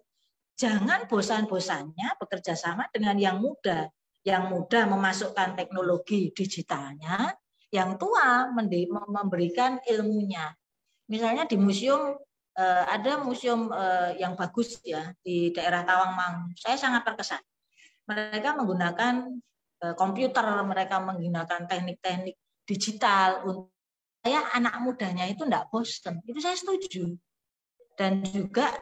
Jangan bosan-bosannya bekerja sama dengan yang muda. Yang muda memasukkan teknologi digitalnya, yang tua memberikan ilmunya. Misalnya di museum, ada museum yang bagus ya di daerah Tawangmangu. Saya sangat terkesan. Mereka menggunakan komputer, mereka menggunakan teknik-teknik digital. Saya anak mudanya itu enggak bosan. Itu saya setuju. Dan juga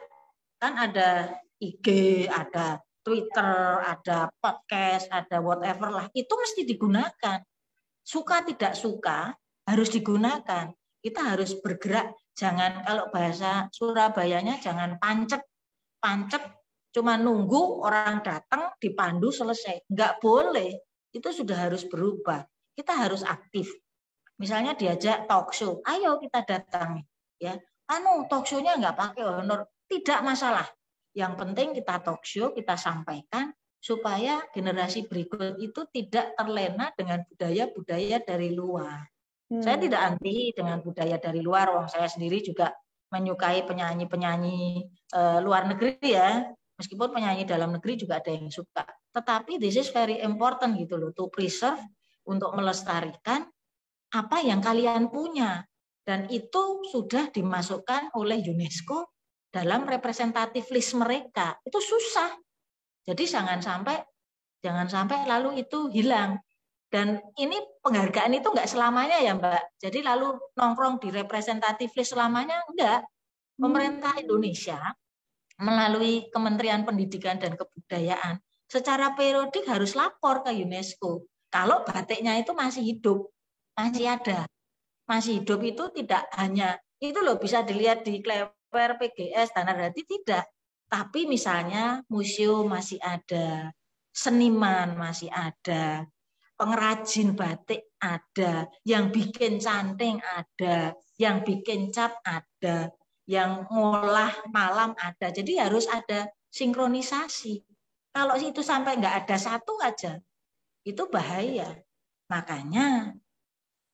kan ada IG, ada Twitter, ada podcast, ada whatever lah. Itu mesti digunakan. Suka tidak suka harus digunakan. Kita harus bergerak. Jangan, kalau bahasa Surabayanya, jangan pancep cuma nunggu orang datang dipandu selesai. Enggak boleh. Itu sudah harus berubah. Kita harus aktif. Misalnya diajak talk show, ayo kita datang ya. Talk show-nya enggak pakai honor, tidak masalah. Yang penting kita talk show, kita sampaikan supaya generasi berikut itu tidak terlena dengan budaya-budaya dari luar. Saya tidak anti dengan budaya dari luar, wong saya sendiri juga menyukai penyanyi-penyanyi luar negeri ya. Meskipun penyanyi dalam negeri juga ada yang suka. Tetapi this is very important gitu loh, to preserve, untuk melestarikan apa yang kalian punya. Dan itu sudah dimasukkan oleh UNESCO dalam representative list mereka. Itu susah. Jadi jangan sampai lalu itu hilang. Dan ini penghargaan itu enggak selamanya ya Mbak. Jadi lalu nongkrong di representative list selamanya, enggak. Pemerintah Indonesia melalui Kementerian Pendidikan dan Kebudayaan secara periodik harus lapor ke UNESCO kalau batiknya itu masih hidup, masih ada. Masih hidup itu tidak hanya itu loh, bisa dilihat di Klewer, PGS, dan Narhadi tidak. Tapi misalnya museum masih ada, seniman masih ada, pengrajin batik ada, yang bikin canting ada, yang bikin cap ada, yang ngolah malam ada. Jadi harus ada sinkronisasi. Kalau itu sampai nggak ada satu aja, itu bahaya. Makanya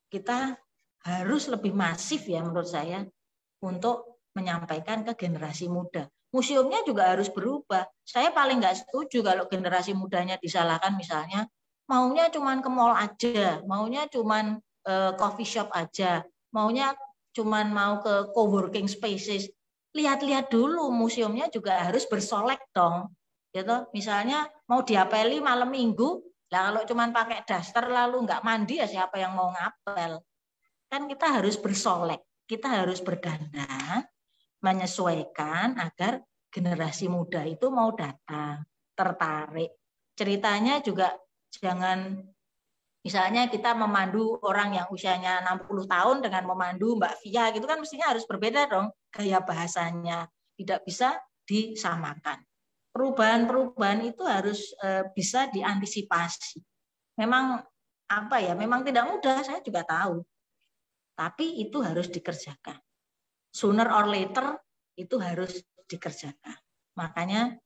kita harus lebih masif ya menurut saya untuk menyampaikan ke generasi muda. Museumnya juga harus berubah. Saya paling nggak setuju kalau generasi mudanya disalahkan misalnya maunya cuman ke mall aja, maunya cuman coffee shop aja, maunya cuman mau ke co-working spaces. Lihat-lihat dulu museumnya juga harus bersolek dong. Gitu. Misalnya mau diapeli malam minggu, lah kalau cuman pakai daster lalu nggak mandi ya siapa yang mau ngapel? Kan kita harus bersolek, kita harus berdandan, menyesuaikan agar generasi muda itu mau datang, tertarik. Ceritanya juga jangan, misalnya kita memandu orang yang usianya 60 tahun dengan memandu Mbak Via gitu kan mestinya harus berbeda dong gaya bahasanya, tidak bisa disamakan. Perubahan-perubahan itu harus bisa diantisipasi. Memang apa ya, memang tidak mudah, saya juga tahu. Tapi itu harus dikerjakan. Sooner or later itu harus dikerjakan. Makanya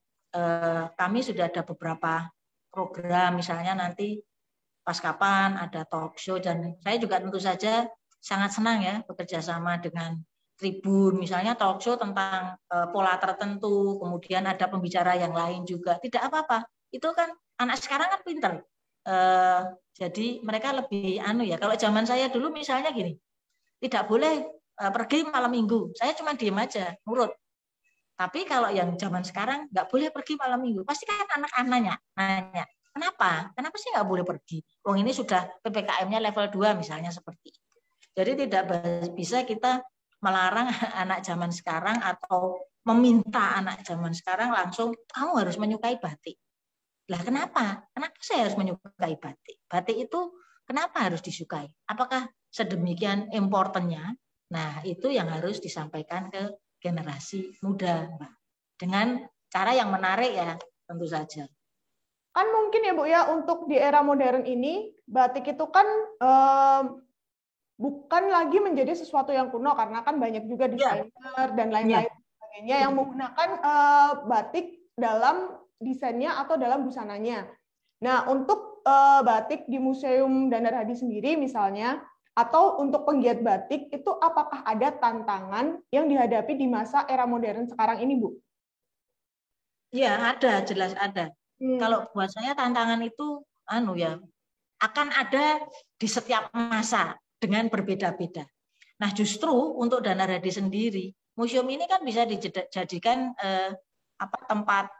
kami sudah ada beberapa program, misalnya nanti pas kapan ada talk show, dan saya juga tentu saja sangat senang ya bekerja sama dengan Tribun, misalnya talk show tentang pola tertentu, kemudian ada pembicara yang lain juga, tidak apa-apa. Itu kan anak sekarang kan pinter. Jadi mereka lebih ya. Kalau zaman saya dulu misalnya gini, tidak boleh pergi malam minggu. Saya cuma diem aja, nurut. Tapi kalau yang zaman sekarang nggak boleh pergi malam minggu. Pasti kan anak-anaknya nanya, kenapa? Kenapa sih nggak boleh pergi? Wong ini sudah PPKM-nya level 2 misalnya seperti itu. Jadi tidak bisa kita melarang anak zaman sekarang atau meminta anak zaman sekarang langsung kamu harus menyukai batik. Lah kenapa? Kenapa saya harus menyukai batik? Batik itu kenapa harus disukai? Apakah sedemikian importantnya? Nah, itu yang harus disampaikan ke generasi muda, Mbak. Dengan cara yang menarik ya, tentu saja. Kan mungkin ya Bu ya, untuk di era modern ini, batik itu kan bukan lagi menjadi sesuatu yang kuno, karena kan banyak juga desainer dan lain-lain sebagainya yang menggunakan batik dalam desainnya atau dalam busananya. Nah, untuk batik di Museum Dandar Hadi sendiri misalnya, atau untuk penggiat batik, itu apakah ada tantangan yang dihadapi di masa era modern sekarang ini, Bu? Ya, ada, jelas ada. Kalau buat saya tantangan itu akan ada di setiap masa dengan berbeda-beda. Nah, justru untuk Dandar Hadi sendiri, museum ini kan bisa dijadikan tempat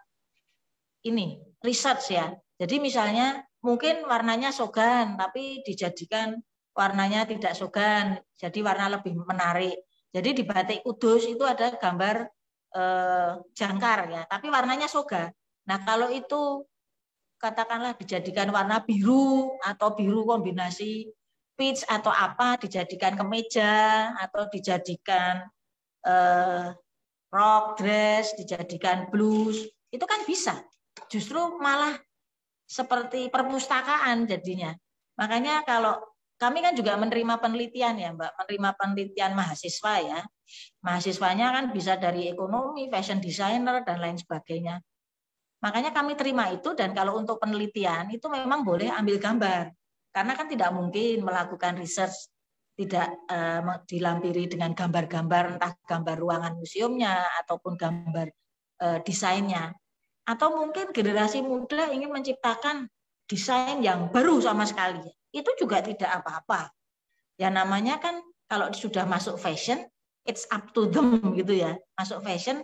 ini research ya. Jadi misalnya mungkin warnanya sogan, tapi dijadikan warnanya tidak sogan, jadi warna lebih menarik. Jadi di batik Kudus itu ada gambar jangkar ya, tapi warnanya soga. Nah kalau itu katakanlah dijadikan warna biru atau biru kombinasi peach atau apa, dijadikan kemeja atau dijadikan rock dress, dijadikan blues, itu kan bisa. Justru malah seperti perpustakaan jadinya. Makanya kalau kami kan juga menerima penelitian ya Mbak, menerima penelitian mahasiswa ya. Mahasiswanya kan bisa dari ekonomi, fashion designer, dan lain sebagainya. Makanya kami terima itu, dan kalau untuk penelitian itu memang boleh ambil gambar. Karena kan tidak mungkin melakukan research tidak dilampiri dengan gambar-gambar, entah gambar ruangan museumnya ataupun gambar desainnya. Atau mungkin generasi muda ingin menciptakan desain yang baru sama sekali. Itu juga tidak apa-apa. Ya namanya kan kalau sudah masuk fashion, it's up to them gitu ya. Masuk fashion,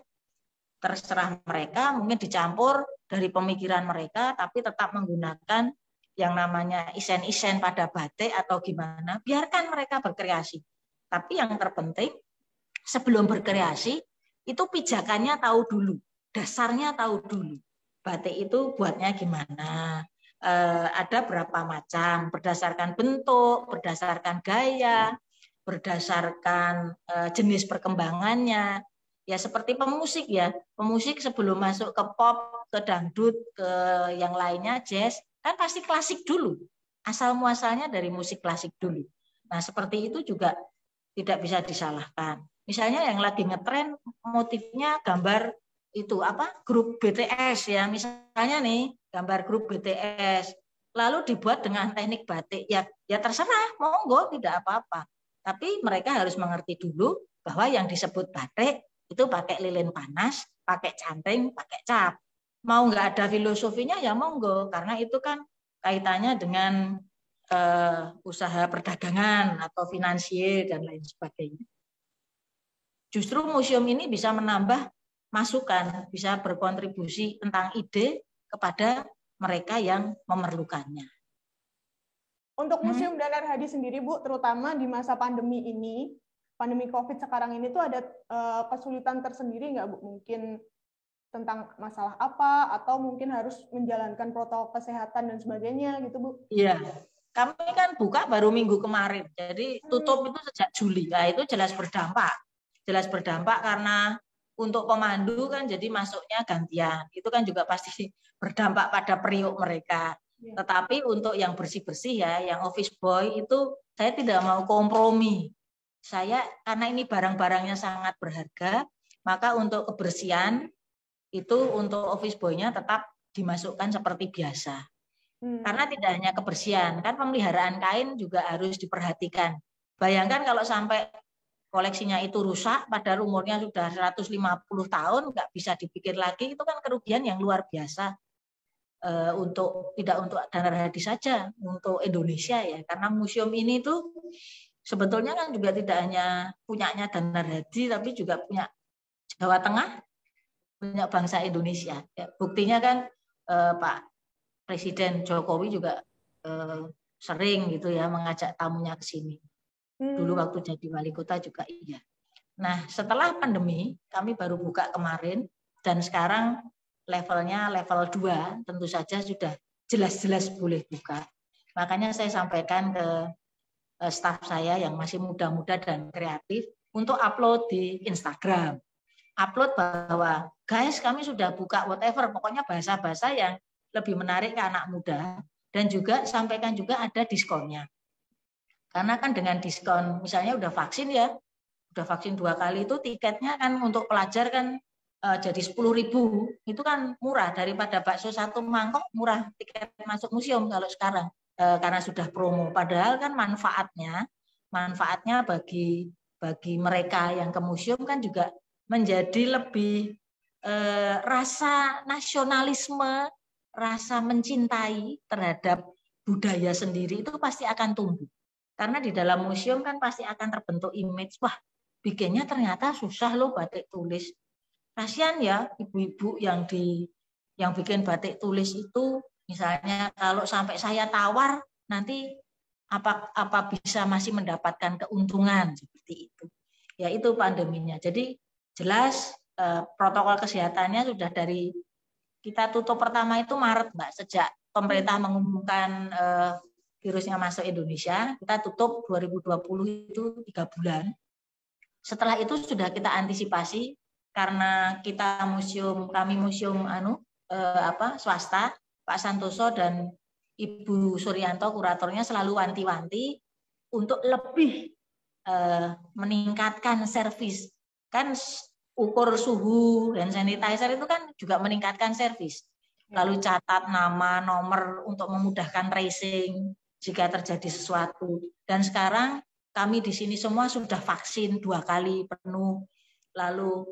terserah mereka, mungkin dicampur dari pemikiran mereka, tapi tetap menggunakan yang namanya isen-isen pada batik atau gimana. Biarkan mereka berkreasi. Tapi yang terpenting, sebelum berkreasi, itu pijakannya tahu dulu. Dasarnya tahu dulu. Batik itu buatnya gimana, ada berapa macam, berdasarkan bentuk, berdasarkan gaya, berdasarkan jenis perkembangannya. Ya seperti pemusik ya, pemusik sebelum masuk ke pop, ke dangdut, ke yang lainnya, jazz, kan pasti klasik dulu. Asal muasalnya dari musik klasik dulu. Nah seperti itu juga tidak bisa disalahkan. Misalnya yang lagi ngetren motifnya gambar itu grup BTS ya, misalnya nih gambar grup BTS, lalu dibuat dengan teknik batik, ya terserah, monggo, tidak apa-apa. Tapi mereka harus mengerti dulu bahwa yang disebut batik itu pakai lilin panas, pakai canting, pakai cap. Mau nggak ada filosofinya ya monggo, karena itu kan kaitannya dengan usaha perdagangan atau finansial dan lain sebagainya. Justru museum ini bisa menambah masukan, bisa berkontribusi tentang ide kepada mereka yang memerlukannya. Untuk Museum Danar Hadi sendiri, Bu, terutama di masa pandemi ini, pandemi COVID sekarang ini tuh ada kesulitan tersendiri nggak, Bu? Mungkin tentang masalah apa, atau mungkin harus menjalankan protokol kesehatan dan sebagainya gitu, Bu? Iya, kami kan buka baru minggu kemarin, jadi tutup itu sejak Juli. Nah, itu jelas berdampak. Jelas berdampak karena untuk pemandu kan jadi masuknya gantian. Itu kan juga pasti berdampak pada periuk mereka. Tetapi untuk yang bersih-bersih ya, yang office boy itu saya tidak mau kompromi. Saya karena ini barang-barangnya sangat berharga, maka untuk kebersihan itu untuk office boy-nya tetap dimasukkan seperti biasa. Karena tidak hanya kebersihan, kan pemeliharaan kain juga harus diperhatikan. Bayangkan kalau sampai koleksinya itu rusak, padahal umurnya sudah 150 tahun, nggak bisa dipikir lagi, itu kan kerugian yang luar biasa. Tidak untuk Danar Hadi saja, untuk Indonesia ya, karena museum ini tuh sebetulnya kan juga tidak hanya punyanya Danar Hadi, tapi juga punya Jawa Tengah, punya bangsa Indonesia. Ya, buktinya kan Pak Presiden Jokowi juga sering gitu ya mengajak tamunya ke sini. Dulu waktu jadi wali kota juga iya. Nah, setelah pandemi, kami baru buka kemarin, dan sekarang levelnya level 2, tentu saja sudah jelas-jelas boleh buka. Makanya saya sampaikan ke staf saya yang masih muda-muda dan kreatif, untuk upload di Instagram. Upload bahwa, guys, kami sudah buka whatever, pokoknya bahasa-bahasa yang lebih menarik ke anak muda, dan juga sampaikan juga ada diskonnya. Karena kan dengan diskon, misalnya udah vaksin 2 kali itu tiketnya kan untuk pelajar kan jadi 10.000, itu kan murah daripada bakso 1 mangkok, murah tiket masuk museum kalau sekarang karena sudah promo. Padahal kan manfaatnya bagi mereka yang ke museum kan juga menjadi lebih rasa nasionalisme, rasa mencintai terhadap budaya sendiri itu pasti akan tumbuh. Karena di dalam museum kan pasti akan terbentuk image, wah bikinnya ternyata susah loh batik tulis. Kasihan ya ibu-ibu yang bikin batik tulis itu, misalnya kalau sampai saya tawar nanti apa bisa masih mendapatkan keuntungan seperti itu. Ya itu pandeminya. Jadi jelas protokol kesehatannya sudah dari kita tutup pertama itu Maret, Mbak, sejak pemerintah mengumumkan virusnya masuk Indonesia, kita tutup 2020 itu 3 bulan. Setelah itu sudah kita antisipasi karena kami museum swasta, Pak Santoso dan Ibu Suryanto kuratornya selalu wanti-wanti untuk lebih meningkatkan servis. Kan ukur suhu dan sanitizer itu kan juga meningkatkan servis. Lalu catat nama, nomor untuk memudahkan tracing jika terjadi sesuatu. Dan sekarang kami di sini semua sudah vaksin 2 kali penuh. Lalu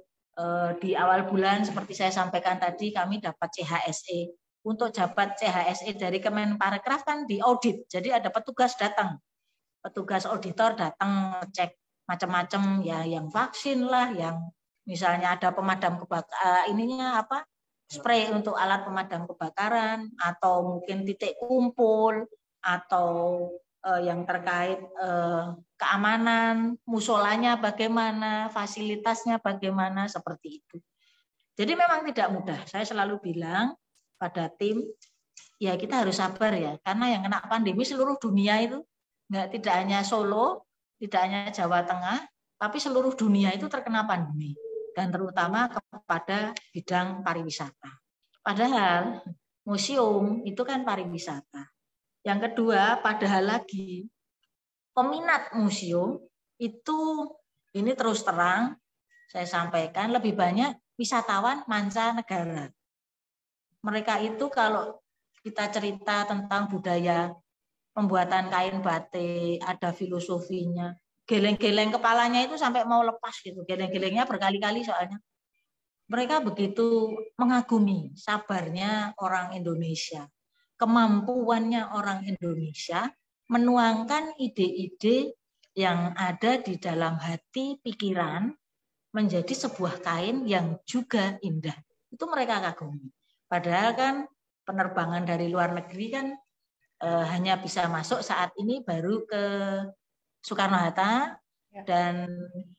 di awal bulan seperti saya sampaikan tadi kami dapat CHSE. Untuk dapat CHSE dari Kemenparekraf kan diaudit. Jadi ada petugas datang. Petugas auditor datang cek macam-macam ya, yang vaksin lah, yang misalnya ada pemadam kebakaran, spray untuk alat pemadam kebakaran, atau mungkin titik kumpul, atau yang terkait keamanan, musolanya bagaimana, fasilitasnya bagaimana, seperti itu. Jadi memang tidak mudah. Saya selalu bilang pada tim, ya kita harus sabar ya, karena yang kena pandemi seluruh dunia itu, tidak hanya Solo, tidak hanya Jawa Tengah, tapi seluruh dunia itu terkena pandemi. Dan terutama kepada bidang pariwisata. Padahal museum itu kan pariwisata. Yang kedua, padahal lagi peminat museum itu, ini terus terang saya sampaikan, lebih banyak wisatawan mancanegara. Mereka itu kalau kita cerita tentang budaya pembuatan kain batik, ada filosofinya. Geleng-geleng kepalanya itu sampai mau lepas gitu. Geleng-gelengnya berkali-kali soalnya. Mereka begitu mengagumi sabarnya orang Indonesia, kemampuannya orang Indonesia menuangkan ide-ide yang ada di dalam hati, pikiran, menjadi sebuah kain yang juga indah. Itu mereka kagumi. Padahal kan penerbangan dari luar negeri kan hanya bisa masuk saat ini baru ke Soekarno-Hatta dan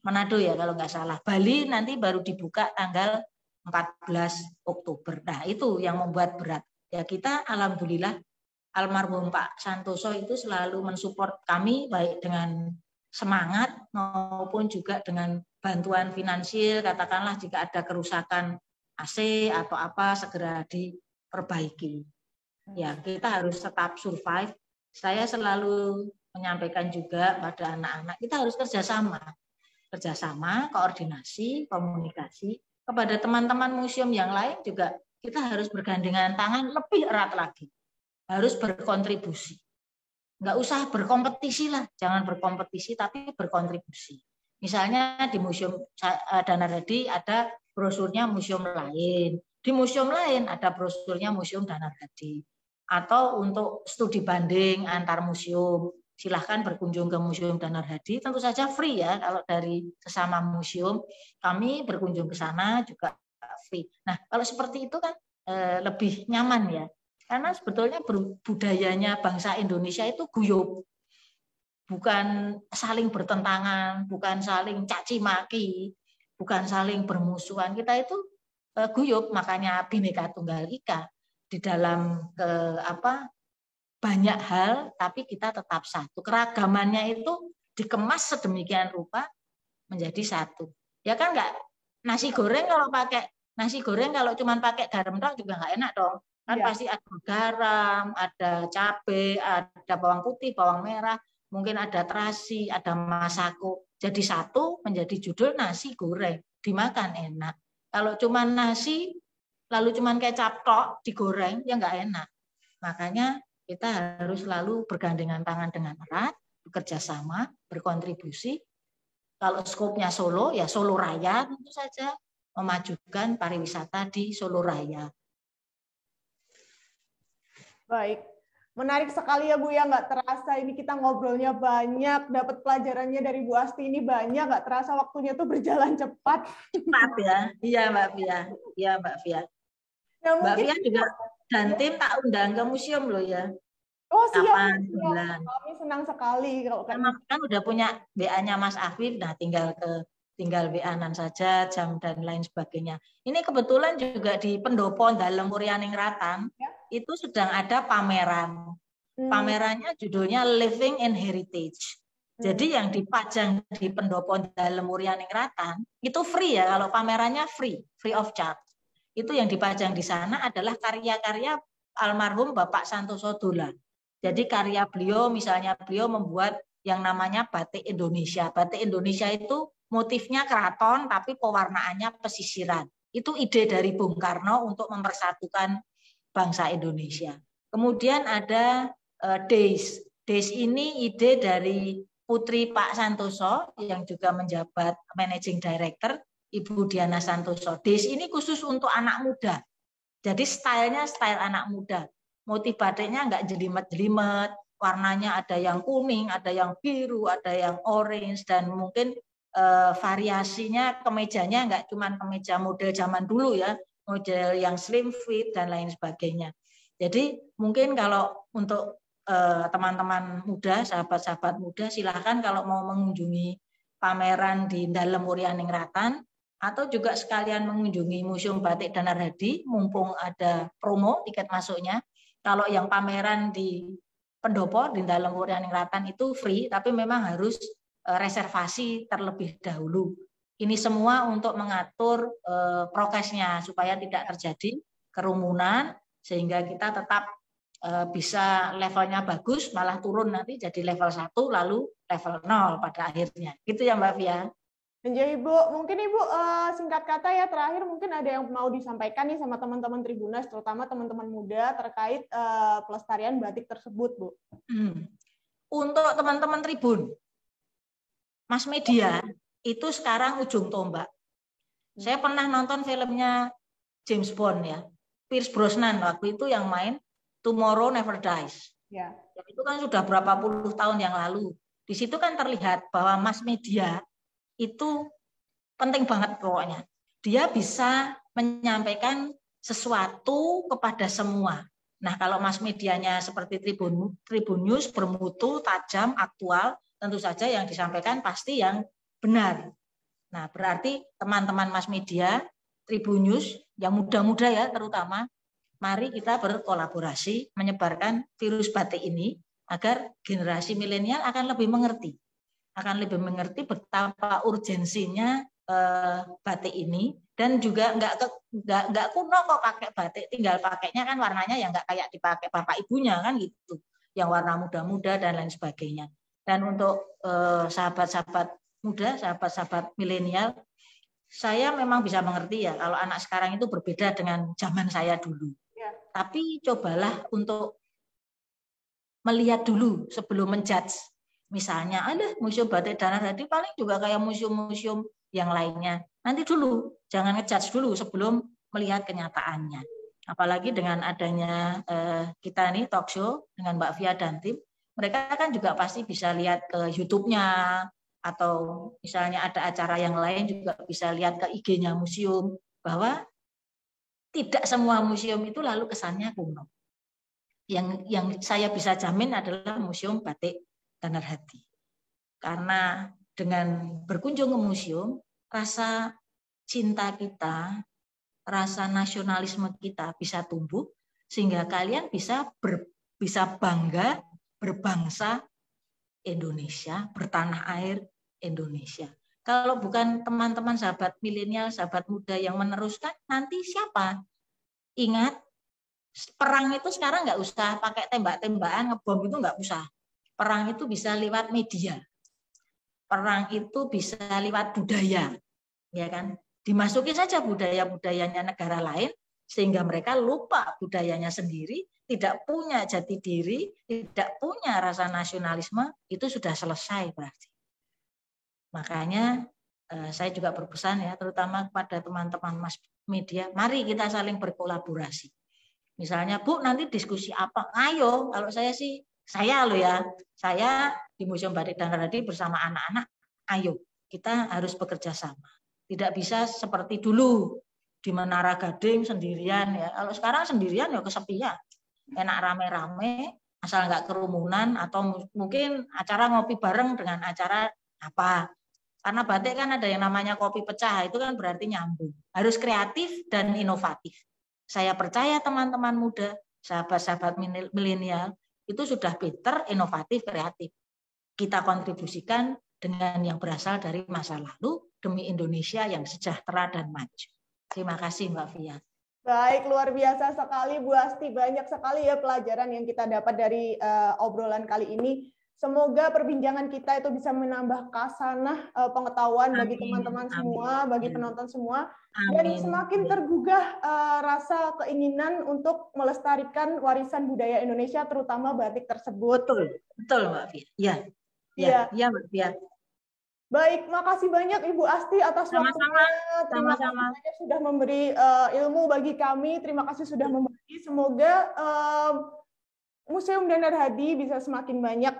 Manado ya kalau nggak salah. Bali nanti baru dibuka tanggal 14 Oktober. Nah itu yang membuat berat. Ya kita alhamdulillah almarhum Pak Santoso itu selalu mensupport kami baik dengan semangat maupun juga dengan bantuan finansial. Katakanlah jika ada kerusakan AC atau apa segera diperbaiki. Ya kita harus tetap survive. Saya selalu menyampaikan juga pada anak-anak kita harus kerjasama, koordinasi, komunikasi. Kepada teman-teman museum yang lain juga kita harus bergandengan tangan lebih erat lagi, harus berkontribusi. Nggak usah berkompetisi lah, jangan berkompetisi tapi berkontribusi. Misalnya di Museum Danarhadi ada brosurnya museum lain, di museum lain ada brosurnya Museum Danarhadi. Atau untuk studi banding antar museum, silahkan berkunjung ke Museum Danarhadi, tentu saja free ya, kalau dari sesama museum, kami berkunjung ke sana juga free. Nah, kalau seperti itu kan lebih nyaman ya, karena sebetulnya budayanya bangsa Indonesia itu guyup, bukan saling bertentangan, bukan saling caci maki, bukan saling bermusuhan, kita itu guyup, makanya Bhinneka Tunggal Ika. Di dalam banyak hal, tapi kita tetap satu. Keragamannya itu dikemas sedemikian rupa menjadi satu. Ya kan nggak, nasi goreng kalau cuma pakai garam dong juga nggak enak dong. Kan pasti ada garam, ada cabai, ada bawang putih, bawang merah, mungkin ada terasi, ada masako. Jadi satu menjadi judul nasi goreng, dimakan enak. Kalau cuma nasi lalu cuman kecap tok digoreng ya nggak enak. Makanya kita harus selalu bergandengan tangan dengan erat, bekerja sama, berkontribusi. Kalau skopnya Solo ya Solo Raya tentu saja memajukan pariwisata di Solo Raya. Baik, menarik sekali ya Bu ya, nggak terasa ini kita ngobrolnya banyak, dapat pelajarannya dari Bu Asti ini banyak, nggak terasa waktunya tuh berjalan cepat. Cepat ya, iya Mbak Fia, iya Mbak Fia. Ya, Mbak Fia juga dan tim tak undang ke museum loh ya. Oh siap, siap. Kami senang sekali kalau kan udah punya WA-nya Mas Afif, nah tinggal WA-an saja jam dan lain sebagainya. Ini kebetulan juga di Pendopo dalam Murianing Ratan itu sedang ada pameran. Pamerannya judulnya Living in Heritage. Jadi yang dipajang di Pendopo dalam Murianing Ratan itu free ya, kalau pamerannya free of charge. Itu yang dipajang di sana adalah karya-karya almarhum Bapak Santoso Dola. Jadi karya beliau, misalnya beliau membuat yang namanya batik Indonesia. Batik Indonesia itu motifnya keraton tapi pewarnaannya pesisiran. Itu ide dari Bung Karno untuk mempersatukan bangsa Indonesia. Kemudian ada Days. Days ini ide dari putri Pak Santoso yang juga menjabat Managing Director, Ibu Diana Santoso. Days ini khusus untuk anak muda. Jadi stylenya style anak muda. Motif batiknya nggak jelimet-jelimet, warnanya ada yang kuning, ada yang biru, ada yang orange, dan mungkin variasinya kemejanya nggak cuma kemeja model zaman dulu ya, model yang slim fit dan lain sebagainya. Jadi mungkin kalau untuk teman-teman muda, sahabat-sahabat muda, silahkan kalau mau mengunjungi pameran di dalam Murianing Ratan, atau juga sekalian mengunjungi Museum Batik Danarhadi, mumpung ada promo tiket masuknya. Kalau yang pameran di Pendopo di dalam Murianing Ratan itu free, tapi memang harus reservasi terlebih dahulu. Ini semua untuk mengatur prokesnya supaya tidak terjadi kerumunan, sehingga kita tetap bisa levelnya bagus, malah turun nanti jadi level 1 lalu level 0 pada akhirnya. Gitu ya Mbak Fia. Dan jadi Ibu, mungkin Ibu singkat kata ya terakhir mungkin ada yang mau disampaikan nih sama teman-teman Tribuners, terutama teman-teman muda terkait pelestarian batik tersebut, Bu. Untuk teman-teman Tribun, mass media itu sekarang ujung tombak. Saya pernah nonton filmnya James Bond ya, Pierce Brosnan waktu itu yang main Tomorrow Never Dies. Ya. Itu kan sudah berapa puluh tahun yang lalu. Di situ kan terlihat bahwa mass media itu penting banget pokoknya. Dia bisa menyampaikan sesuatu kepada semua. Nah, kalau mass medianya seperti Tribun News bermutu, tajam, aktual, tentu saja yang disampaikan pasti yang benar. Nah, berarti teman-teman mass media, Tribun News, yang muda-muda ya terutama, mari kita berkolaborasi menyebarkan virus batik ini agar generasi milenial akan lebih mengerti. Akan lebih mengerti betapa urgensinya batik ini, dan juga nggak kuno kok pakai batik, tinggal pakainya kan warnanya yang nggak kayak dipakai bapak ibunya kan gitu, yang warna muda-muda dan lain sebagainya. Dan untuk sahabat-sahabat muda, sahabat-sahabat milenial, saya memang bisa mengerti ya kalau anak sekarang itu berbeda dengan zaman saya dulu. Ya. Tapi cobalah untuk melihat dulu sebelum menjudge. Misalnya ada Museum Batik Danar Hadi paling juga kayak museum-museum yang lainnya. Nanti dulu, jangan ngejudge dulu sebelum melihat kenyataannya. Apalagi dengan adanya kita nih talk show dengan Mbak Fia dan tim, mereka kan juga pasti bisa lihat ke YouTube-nya, atau misalnya ada acara yang lain juga bisa lihat ke IG-nya museum, bahwa tidak semua museum itu lalu kesannya kuno. Yang saya bisa jamin adalah Museum Batik Danar Hadi. Karena dengan berkunjung ke museum, rasa cinta kita, rasa nasionalisme kita bisa tumbuh, sehingga kalian bisa bangga berbangsa Indonesia, bertanah air Indonesia. Kalau bukan teman-teman sahabat milenial, sahabat muda yang meneruskan, nanti siapa? Ingat, perang itu sekarang nggak usah pakai tembak-tembakan, ngebom itu nggak usah. Perang itu bisa lewat media. Perang itu bisa lewat budaya, ya kan? Dimasuki saja budaya-budayanya negara lain, sehingga mereka lupa budayanya sendiri, tidak punya jati diri, tidak punya rasa nasionalisme, itu sudah selesai berarti. Makanya saya juga berpesan ya, terutama kepada teman-teman mass media, mari kita saling berkolaborasi. Misalnya, Bu, nanti diskusi apa? Ayo, kalau saya sih, saya di Museum Batik Danar Hadi bersama anak-anak, ayo, kita harus bekerja sama. Tidak bisa seperti dulu, di Menara Gading sendirian ya. Kalau sekarang sendirian ya kesepian. Enak rame-rame, asal nggak kerumunan, atau mungkin acara ngopi bareng dengan acara apa. Karena batik kan ada yang namanya kopi pecah, itu kan berarti nyambung. Harus kreatif dan inovatif. Saya percaya teman-teman muda, sahabat-sahabat milenial, itu sudah pinter, inovatif, kreatif. Kita kontribusikan dengan yang berasal dari masa lalu demi Indonesia yang sejahtera dan maju. Terima kasih Mbak Fia. Baik, luar biasa sekali Bu Asti. Banyak sekali ya pelajaran yang kita dapat dari obrolan kali ini. Semoga perbincangan kita itu bisa menambah khasanah pengetahuan bagi teman-teman semua, bagi penonton semua, dan semakin tergugah rasa keinginan untuk melestarikan warisan budaya Indonesia, terutama batik tersebut. Betul Mbak Fia. Iya Mbak Fia. Baik, makasih banyak Ibu Asti atas waktunya. Terima kasih banyak sudah memberi ilmu bagi kami. Terima kasih sudah membagi. Semoga Museum Danar Hadi bisa semakin banyak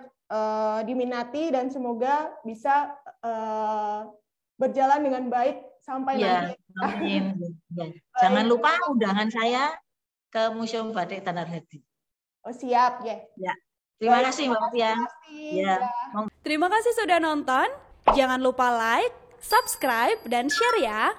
diminati dan semoga bisa berjalan dengan baik sampai nanti. Amin. Jangan lupa undangan saya ke Museum Batik Danar Hadi. Oh, siap ya. Terima kasih Mbak Fia. Terima kasih sudah nonton. Jangan lupa like, subscribe, dan share ya.